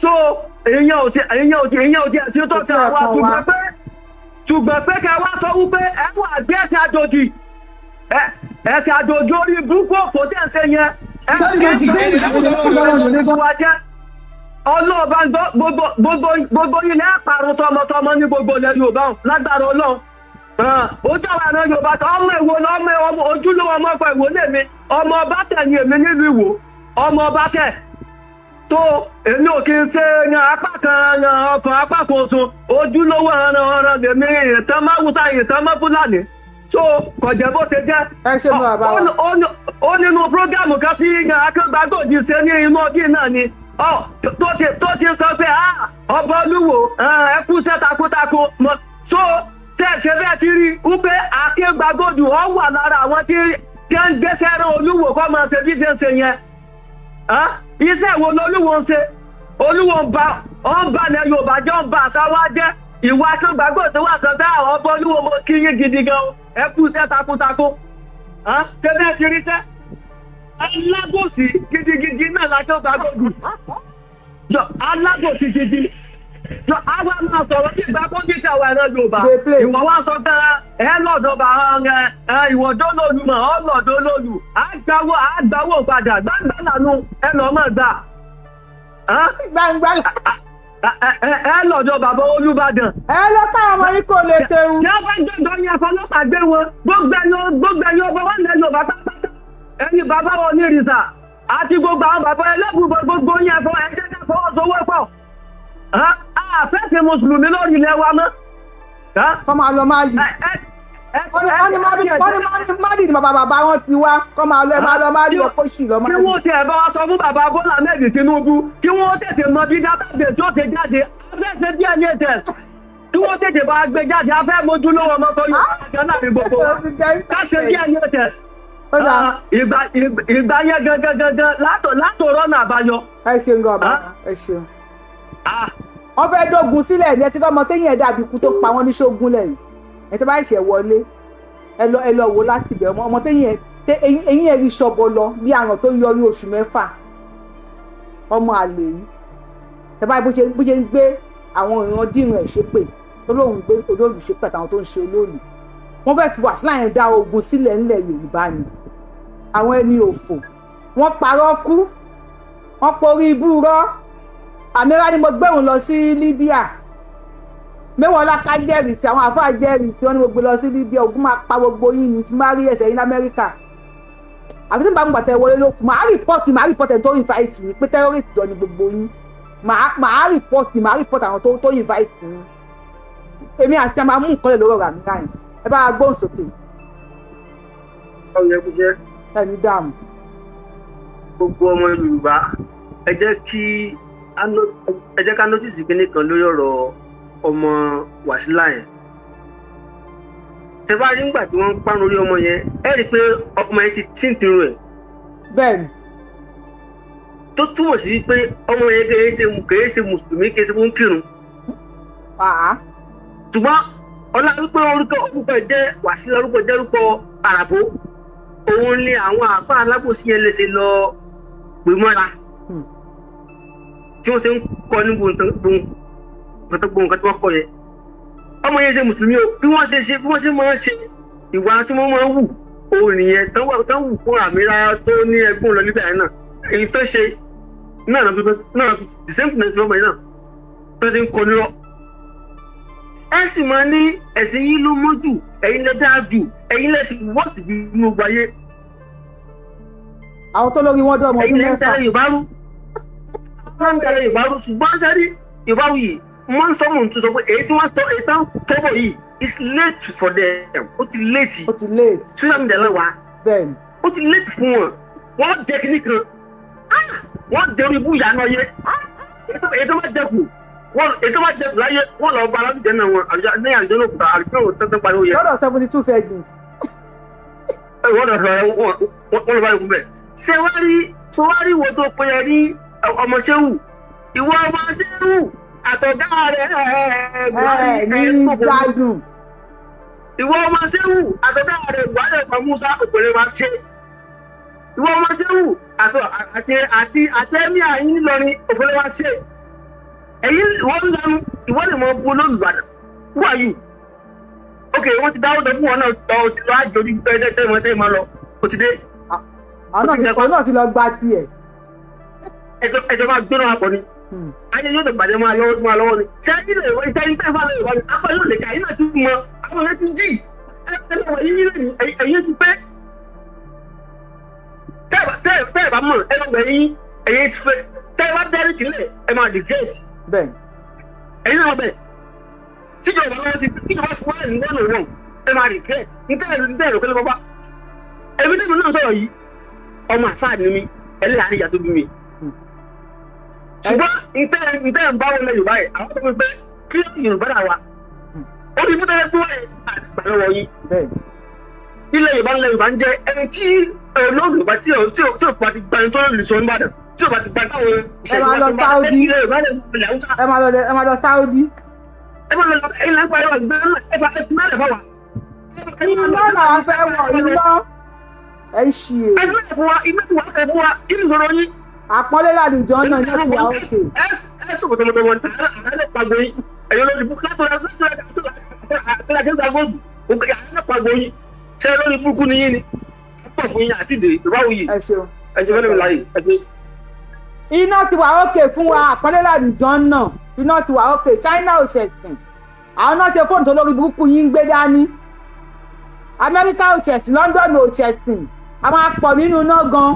so èèyàn ò tí ẹ̀ tí tó tẹ̀ wá ṣùgbọ́n pé kẹ́ wá sọ wípé ẹ wà gbé ẹ̀sìn àjòjì ẹ̀sìn àjòjì orí burúkú òfò tẹ̀sẹ̀ yẹn ọlọ́ọ̀bá gbogbo ilẹ̀ àparun tọmọtọmọ ní gbogbo ilẹ̀ Yorùbá lágbára Ọlọ́run ó jáwé ẹ̀rọ Yorùbá ọmọ Ìwó ọmọ ojúlówó ọmọ ọkọ̀ Ìwó lèmi ọmọ ọba tẹ̀ ní èmi nílùú Ìwó ọmọ ọba tẹ̀ tó èmi ò kí ń ṣe yan apá kan yan ọkàn apá kan oṣù ojúlówó ọ̀ràn lèmi ìtàn máwùsá ìtàn mọ́ Fúlàní so kọjẹ bó ṣe jẹ́ ó nínú prógámù kan tí yan akẹgbàgbòdì ṣe ní inú ọdún náà ni tó ti sọ pé ọba Olúwo ẹ kúṣẹ́ takuntakun so ṣe bẹ́ẹ̀ ti rí wípé akẹgbàgbòdì ọ wà lára àwọn tí ń gbéṣẹ́ rán Olúwo kọ́ máa ṣe bí ṣe ń ṣe yẹn iṣẹ́ wo lolúwo ń ṣe olúwo ń ba ilẹ̀ Yorùbá jẹ́ ń ba àṣà wa jẹ́ ìwà tó gbàgbọ́ tó wà sọ́dá àwọn ọmọ olúwo mo kí yín gidi gan ẹ kú iṣẹ́ takuntakun tẹ́lẹ̀ ti ríṣẹ́ alágòsí gidigidi náà lájọ gbàgbọ́ jù alágòsí gidi àwa máa sọ̀rọ̀ bí ìgbà kó jíṣẹ́ àwọn ẹ̀rọ Yorùbá ìwọ wá sọ pé ẹ lọ́dọ̀ bá ìwọ dólóòlù mọ̀ ọ́ lọ́dọ̀ lóòlù àgbáwò padà gbàgbà lànà ẹ lọ́ mọ̀ gbà. gbangba ẹ lọ́dọ̀ bàbá Olúbàdàn. ẹ lọ káwọn ọmọ yìí kò lè tẹ̀wù. tí wọ́n bá gbẹ̀dọ̀ yẹn fọlọ́pàá gbé wọn gbogbo ẹ̀yìn ọba wọn lẹ Yorùbá pátápátá ẹ̀yin bàbá wọn ní ìrìnsà àti gbogbo àwọn bàbá ẹlẹ́bùbọ̀ gbogbo yẹn fọ ẹ̀jẹ̀ ká fọwọ́sowọ́pọ̀ àfẹ́sẹ̀ mùsùlùmí lórí ilẹ̀ wa mọ́. kọ́ máa lọ máa yìí wọ́n ní máàlì ni bàbá wọn ti wá kọ́ máa lọ máàlì ọkọ̀ sí lọ máàlì. kí wọ́n ti ẹ̀bá wa sọ fún bàbá Bọ́lá Ahmed Tinubu kí wọ́n tètè mọ bí dátábẹ̀ tí ó ti jáde afẹ́sẹ̀ DNA test kí wọ́n tètè bá gbé jáde afẹ́ mojú lọ́wọ́ ọmọ tó yọ ọ̀gá náà ní gbogbo káṣe DNA test. ìgbà yẹn gangan látòrọ́ náà àbáyọ. ẹ ṣeun gan bàbá ẹ ṣeun. wọ́n fẹ́ dógun sílẹ̀ ní ẹtí kọ́mọ téyìn ẹ̀dá àbíkú tó pa wọ́n ní ṣógun lẹ́yìn ẹ̀ tó bá ṣẹ̀ wọlé ẹ lọ wò láti bẹ̀ ọmọ téyìn eyín ẹ̀rí ṣọbọ lọ bí àrùn tó yọrí oṣù 6 ọmọ àlè yìí ẹ bá bó ṣe ń gbé àwọn ìran dìrun ẹ̀ ṣépè tó lóun gbé olóòlù ṣépè àtàwọn tó ń ṣe olóòlù wọ́n fẹ́ fi Wàsílà yẹn dá ogun sílẹ̀ ńlẹ̀ Yorùbá ni àwọn ẹni òfò wọ́n parọ́ kú wọ́n porí ibú rọ́ àmìrá ni mo gbẹ̀rùn lọ sí Libya mẹ́wọ̀n ọláká jẹ́rìsì àwọn àfáà jẹ́rìsì wọ́n ní mo gbé lọ sí Libya ogun máa pa gbogbo yín ní tí máa rí ẹsẹ̀ yín l'Amẹ́ríkà àfi tí n bá ń gbàtẹ́ wọlé lókun máa rìpọ́ọ̀tì tó invite ní pé terrorist jọ ni gbogbo yín máa rìpọ́ọ̀tì àwọn tó invite ní èmi àti àmà mú nǹkan lè lọ́rọ̀ rà mí káyìn ẹ bá gbóhùn sókè. ọ̀rẹ́ kò jẹ́ ẹni dààmú. gbogbo ọmọ Yorùbá ẹ jẹ́ ká notice kíní kan lórí ọ̀rọ̀ ọmọ Wàsílà yẹn tẹ bá rí nígbà tí wọ́n ń pàrọ̀ orí ọmọ yẹn ẹ rí i pé ọmọ yẹn ti tíntìrú ẹ̀. bẹ́ẹ̀ni. tó túmọ̀ sí wípé ọmọ yẹn kèé ṣe mùsùlùmí kèé ṣe fún kírun. ṣùgbọ́n ọlá wípé orúkọ jẹ́ Wàsílà orúkọ jẹ́ orúkọ àràbó òun ni àwọn àbá alábòsí yẹn lè ṣe lọ pè mọ́ra tí wọ́n ṣe ń kọ́ ní gbogbo nǹkan tí wọ́n kọ́ yẹn. ọmọ yẹn ṣe mùsùlùmí o bí wọ́n ṣe máa ń ṣe ìwà tí wọ́n máa ń wù òun nìyẹn tán wù fún àmìlá tó ní ẹgbọ́n lọ níbẹ̀ náà èyí tó ṣe náà the same thing as ọmọ yẹn náà tó ti ń kọ́ nírọ́. ẹ sì máa ní ẹ̀sìn yìí ló mọ́ jù ẹ̀yin lẹ dáa jù ẹ̀yin lẹ sì wọ́ọ̀tì bí inú gbogbo ayé. àwọn tó lórí wọn dọ́ ọmọ ọdún 6. ẹ̀yin lẹ ń tẹ̀lé Yorùbá rú ṣùgbọ́n sẹ́rí Yorùbá rú yìí wọ́n sọ mọ̀ tó sọ pé èyí tí wọ́n tọ́bọ̀ yìí is late for them ó ti late social media náà wá ó ti late fún wọn wọ́n jẹ́ kíní kan wọ́n jẹ́ orí ibú ìyá náà yé èyí tó bá jẹ́kù láyé wọ́n lọ bá alábìjẹ́ náà wọn ní àjọ náà kùtà àlùfẹ́ òun tẹ́tẹ́ pariwo yẹ. lọ́dọ̀ 72 virgins. wọ́n lọ sọ wọ́n lọ bá ikú bẹ́ẹ̀ ṣé wá rí wo tó péye ní ọmọ ṣéwù ìwọ ọmọ ṣéwù àtọ̀gá rẹ̀ ní gbádùn. ìwọ ọmọ ṣéwù àtọ̀gá rẹ̀ ìwádìí ọ̀pọ̀ Musa òpèrè máa ṣe. ìwọ ọmọ ṣéwù àti àtẹ́mí àyín nílọrin òpèrè máa ṣe. èyí wọ́n ń lanu ìwọ́n mọ̀ bú lólùbàdàn who are you? ok wọ́n ti dáwọ́ tó fún wọn náà tọ́ ti lọ àjò orí tẹ́ máa lọ kò ti dé. àwọn náà ti lọ gba tiẹ̀. ẹjọ́ máa gbóná àpọ̀ ni ayé yóò dẹ̀gbàdé máa lọ́wọ́ ni ṣé ilé ìwé iṣẹ́ iṣẹ́ ìfà lẹ́yìn ìwádìí apá yóò lè ka iná tí mọ àwọn ẹ̀rẹ́ ti jí ẹlẹ́wọ̀n yín lẹ́yìn ẹ̀yẹ́ ti pẹ́ tẹ́ ẹ̀ bá mọ̀ ẹlẹ́wọ̀n yín ẹ̀yẹ́ ti pẹ́ tẹ́ ẹ bá dẹ́rẹ́ sílẹ̀ ẹ máa dìgẹ́ẹ̀tì ẹ̀yìn náà bẹ̀ tíjọba lọ́wọ́ sí tíjọba fún wáyé ní wọ́n wọ́n ẹ máa dìgẹ́ẹ̀tì nítẹ̀rẹ̀ òkèlè bàbá ẹ̀mí tẹ́mi náà sọ̀rọ̀ yìí ọmọ àfáà ni mi ẹlẹ́yà níyà tó bí mi ṣùgbọ́n ìtẹ́ ń bá wọn lẹ Yorùbá yìí àwọn tó fi pé kí Yorùbá dà wá ó ní fún tẹ́lẹ̀ pé wọ́n àgbà lọ́wọ́ yìí ilẹ̀ Yorùbá ń jẹ ẹni tí olóògùn Yorùbá tí ò pa ti gbani tó lè sọ nígbàdàn tí o bá ti gba táwọn ẹ máa lọ Saudi ẹ máa lọ Saudi. ẹ máa lọ ẹ lágbá ẹ wà gbé ẹ bá ẹ ti máa lè bá wa. iná làwọn fẹ́ wọ̀ iná ẹ ṣì é. ẹ ní ẹ̀fọ́ wa iná ti wà á fẹ́ fún wa kí ni ìṣòro yín. àpọ́nlé ládùjọ náà ní ìwà òkè. ẹ sọ̀kòtò lọ́dọ̀ wọn tà á lè pàgọ́ yín ẹ̀yọ́ lórí búkú látọ̀ ṣe lórí burúkú ni yín ni pọ̀ fún yín àti ìdè ìbáwò yìí ẹ ṣeun ẹjọ́ fẹ́lẹ́ mi láàyè ẹgbẹ́. iná ti wà òkè fún wa àpọ́nlé ládùjọ náà iná ti wà òkè China ò ṣẹ̀sìn àwọn náà ṣe fóònù tó lórí burúkú yín ń gbé dání Amẹ́ríkà ò ṣẹ̀sìn London ò ṣẹ̀sìn a máa pọ̀ nínú iná gan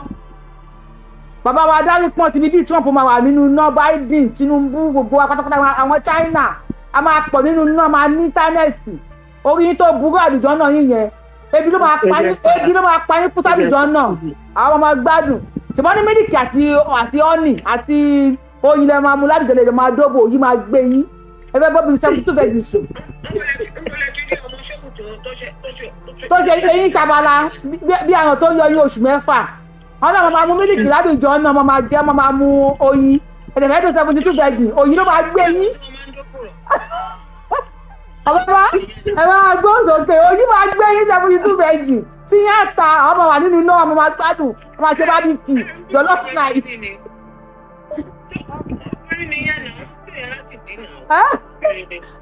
bàbá wa dárí pọ́n ti bí Trump máa wà nínú iná Biden Tinubu gbogbo wa pátápátá àwọn China a máa pọ̀ nínú iná máa ní íńtánẹ́ẹ̀tì orí yín tó burú àdùjọ náà yín yẹn ebi ló máa pa yín kú sádùjọ náà àwọn máa gbádùn ṣùgbọ́n ní mílíkì àti ọ́nì àti oyin lẹ́ máa mú ládùjọ lè máa dóbò yìí máa gbé yín ẹ fẹ́ bọ́ bí 72 vẹ́ẹ̀dì sùn. tó ṣe eyín ṣabala bí àwọn tó ń yọ ní oṣù mẹ́fà wọn náà máa mú mílíkì ládùjọ náà máa jẹ́ máa mú oyin ẹ̀dẹ̀fẹ́ tó 72 vẹ́ẹ̀dì oyin ló máa gbé yín. Àbábá ẹ máa gbọ́ sókè ojú máa gbé yín 72 vẹ́ẹ̀jì tí yín á ta ọmọ wà nínú náà ọmọ máa gbádùn ọmọ àti bábíkì jọlọ́ọ̀fù ráìsì.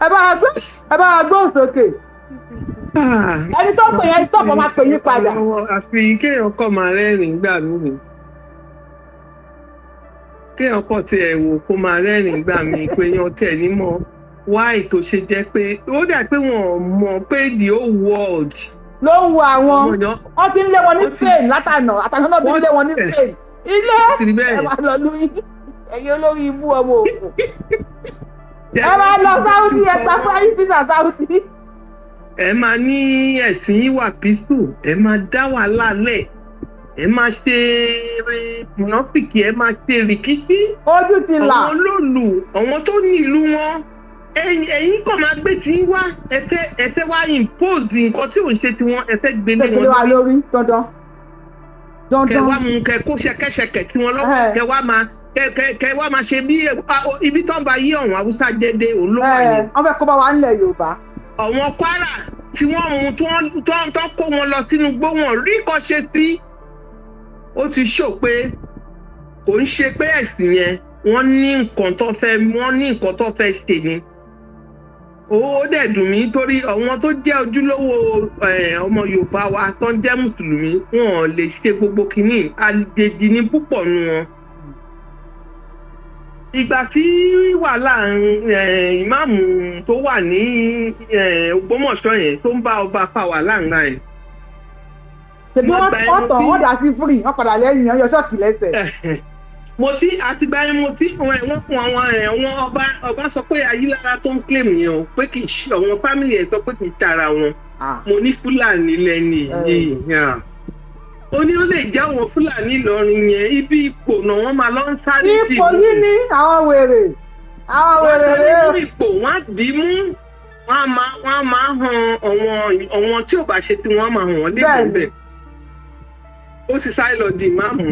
ẹ bá gbọ́ sókè ẹni tó pè yẹn stop ọmọ pè yín padà. àfi kéèyàn kọ́ máa rẹ́rìn-ín gbà mí kéèyàn kọ́ tiẹ̀ wò kó máa rẹ́rìn-ín gbà mí pé yan tẹ̀ ní mọ́ why tó ṣe jẹ́ pé ó dà pé wọ́n mọ̀ pé the whole world ló ń wo àwọn wọ́n ti ń lé wọn ní Spain látànà náà ti ń lé wọn ní Spain ilé ẹ máa lọ lú ẹ̀yin olórí ibú ọmọ òfò ẹ máa lọ Saudi ẹ gba fún ayé visa Saudi. ẹ máa ní ẹ̀sìn wà písù ẹ máa dá wàhálà lẹ̀ ẹ máa ṣe mọ̀nàfìkì ẹ máa ṣe rìkítí ojú ti là àwọn olóòlù àwọn tó ní ìlú wọn ẹ̀yin kàn máa gbé tí wá ẹ̀fẹ́ wá impose nǹkan tí ò ń ṣe tiwọn ẹ̀fẹ́ gbélé wọn lórí dandan. kẹ wá mú kẹ kó ṣẹkẹṣẹkẹ tí wọn lọ́wọ́ kẹ wá máa ṣe bí ibi tó ń bá yí ọ̀hún Haúsá dédé olówó yẹn. wọ́n fẹ́ kó bá wa nílẹ̀ Yorùbá. àwọn Kwara tí wọ́n mú tó kó wọn lọ sínú igbó wọn rí kọ́ ṣe sí ó ti ṣó pé kò ń ṣe pé ẹ̀sìn yẹn wọ́n ní nǹkan tó fẹ́ ṣe ni. ó dẹ̀ dùn mí torí àwọn tó jẹ́ ojúlówó ọmọ Yorùbá wa tó ń jẹ́ mùsùlùmí wọn lè ṣe gbogbo kìíní àjèjì ní púpọ̀ nù wọn. ìgbà tí wàhálà ìmáàmù tó wà ní Ògbómọ̀ṣọ́ yẹn tó ń bá ọba fa wàhálà ńlá yẹn. ṣèbí wọ́n tàn wọ́n dà sí free wọ́n padà lẹ́yìn yẹn yọ ṣọ́ọ̀kì lẹ́sẹ̀. mo ti àtìgbà yẹn mo ti wọ́n fún àwọn ọba sọ pé Ayílára tó ń claim yẹn o pé kì í ṣe àwọn family ẹ̀ sọ pé kì í tara wọn mo ní Fúlàní lẹ́ni yìí ó ní ó lè jẹ́ àwọn Fúlàní Ìlọrin yẹn ibi ipò náà wọ́n máa lọ ń sáré dì mú ipò yìí ní àwọn wèrè rẹ̀ wọ́n ipò wọ́n á dì í mú wọ́n á máa han àwọn tí ò bá ṣe tí wọ́n máa hàn wọ́n lé bẹ́ẹ̀ ó ti sáré lọ di ìmáàmù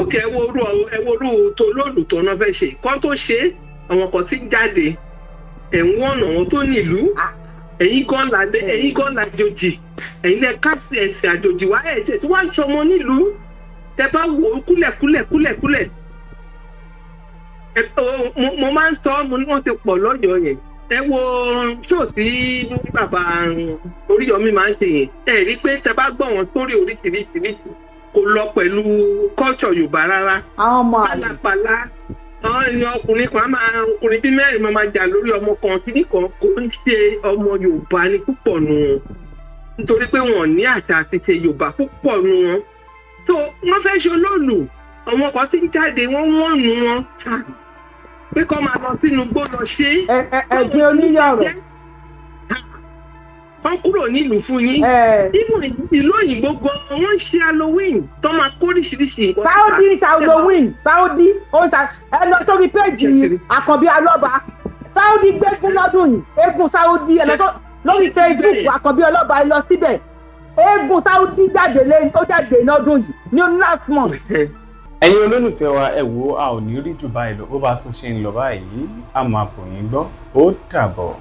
ókè ẹwọ́rú tó lóòlùtọ́ náà fẹ́ ṣe kọ́ tó ṣe àwọn kan tí ń jáde ẹ̀wọ̀n àwọn tó nílùú ẹ̀yin gan làjòjì ẹ̀yin lẹ káàsì ẹ̀sìn àjòjì wá ẹ̀jẹ̀ tí wọ́n ń ṣọmọ nílùú tẹ bá wò ó kúlẹ̀kúlẹ̀ mo máa ń sọ mo ní wọ́n ti pọ̀ lọ́yọ̀ọ́ yẹn ẹ wo ṣó tí bàbá Oríyọmí máa ń ṣe yẹn ẹ rí i pé tẹ bá gbọ́ wọn sórí oríṣiríṣi kò lọ pẹ̀lú culture Yorùbá rárá. àwọn ọmọ àlè pàlàpàlà ọkùnrin kan ọkùnrin bíi mẹ́rin máa jà lórí ọmọ kan kí nìkan kò ń ṣe ọmọ Yorùbá ní púpọ̀ nù wọn nítorí pé wọn ní àṣà àti ṣe Yorùbá púpọ̀ nù wọn tó wọ́n fẹ́ ṣe olóòlù àwọn kan tí ń jáde wọ́n nù wọn pé kọ́ máa lọ sínú igbó lọ ṣe. ẹ̀gbin oníyàrá. wọ́n kúrò nílùú fún yín. ìlú òyìnbó gan wọ́n ń ṣe Halloween tó máa kó oríṣiríṣi nǹkan. Saudi Halloween Saudi ẹ lọ sórí péjì Àkànbí Alọ́ba Saudi gbégún lọ́dún yìí eégún Saudi ẹ lọ lórí Facebook Àkànbí Alọ́ba ẹ lọ síbẹ̀ eégún Saudi ó jáde lọ́dún yìí ní last month. ẹ̀yin olólùfẹ́ wa ẹ wò a ò ní rí jù báyìí lọ bó bá tún ṣe ń lọ báyìí a máa bò yín gbọ́ ó dàbọ̀.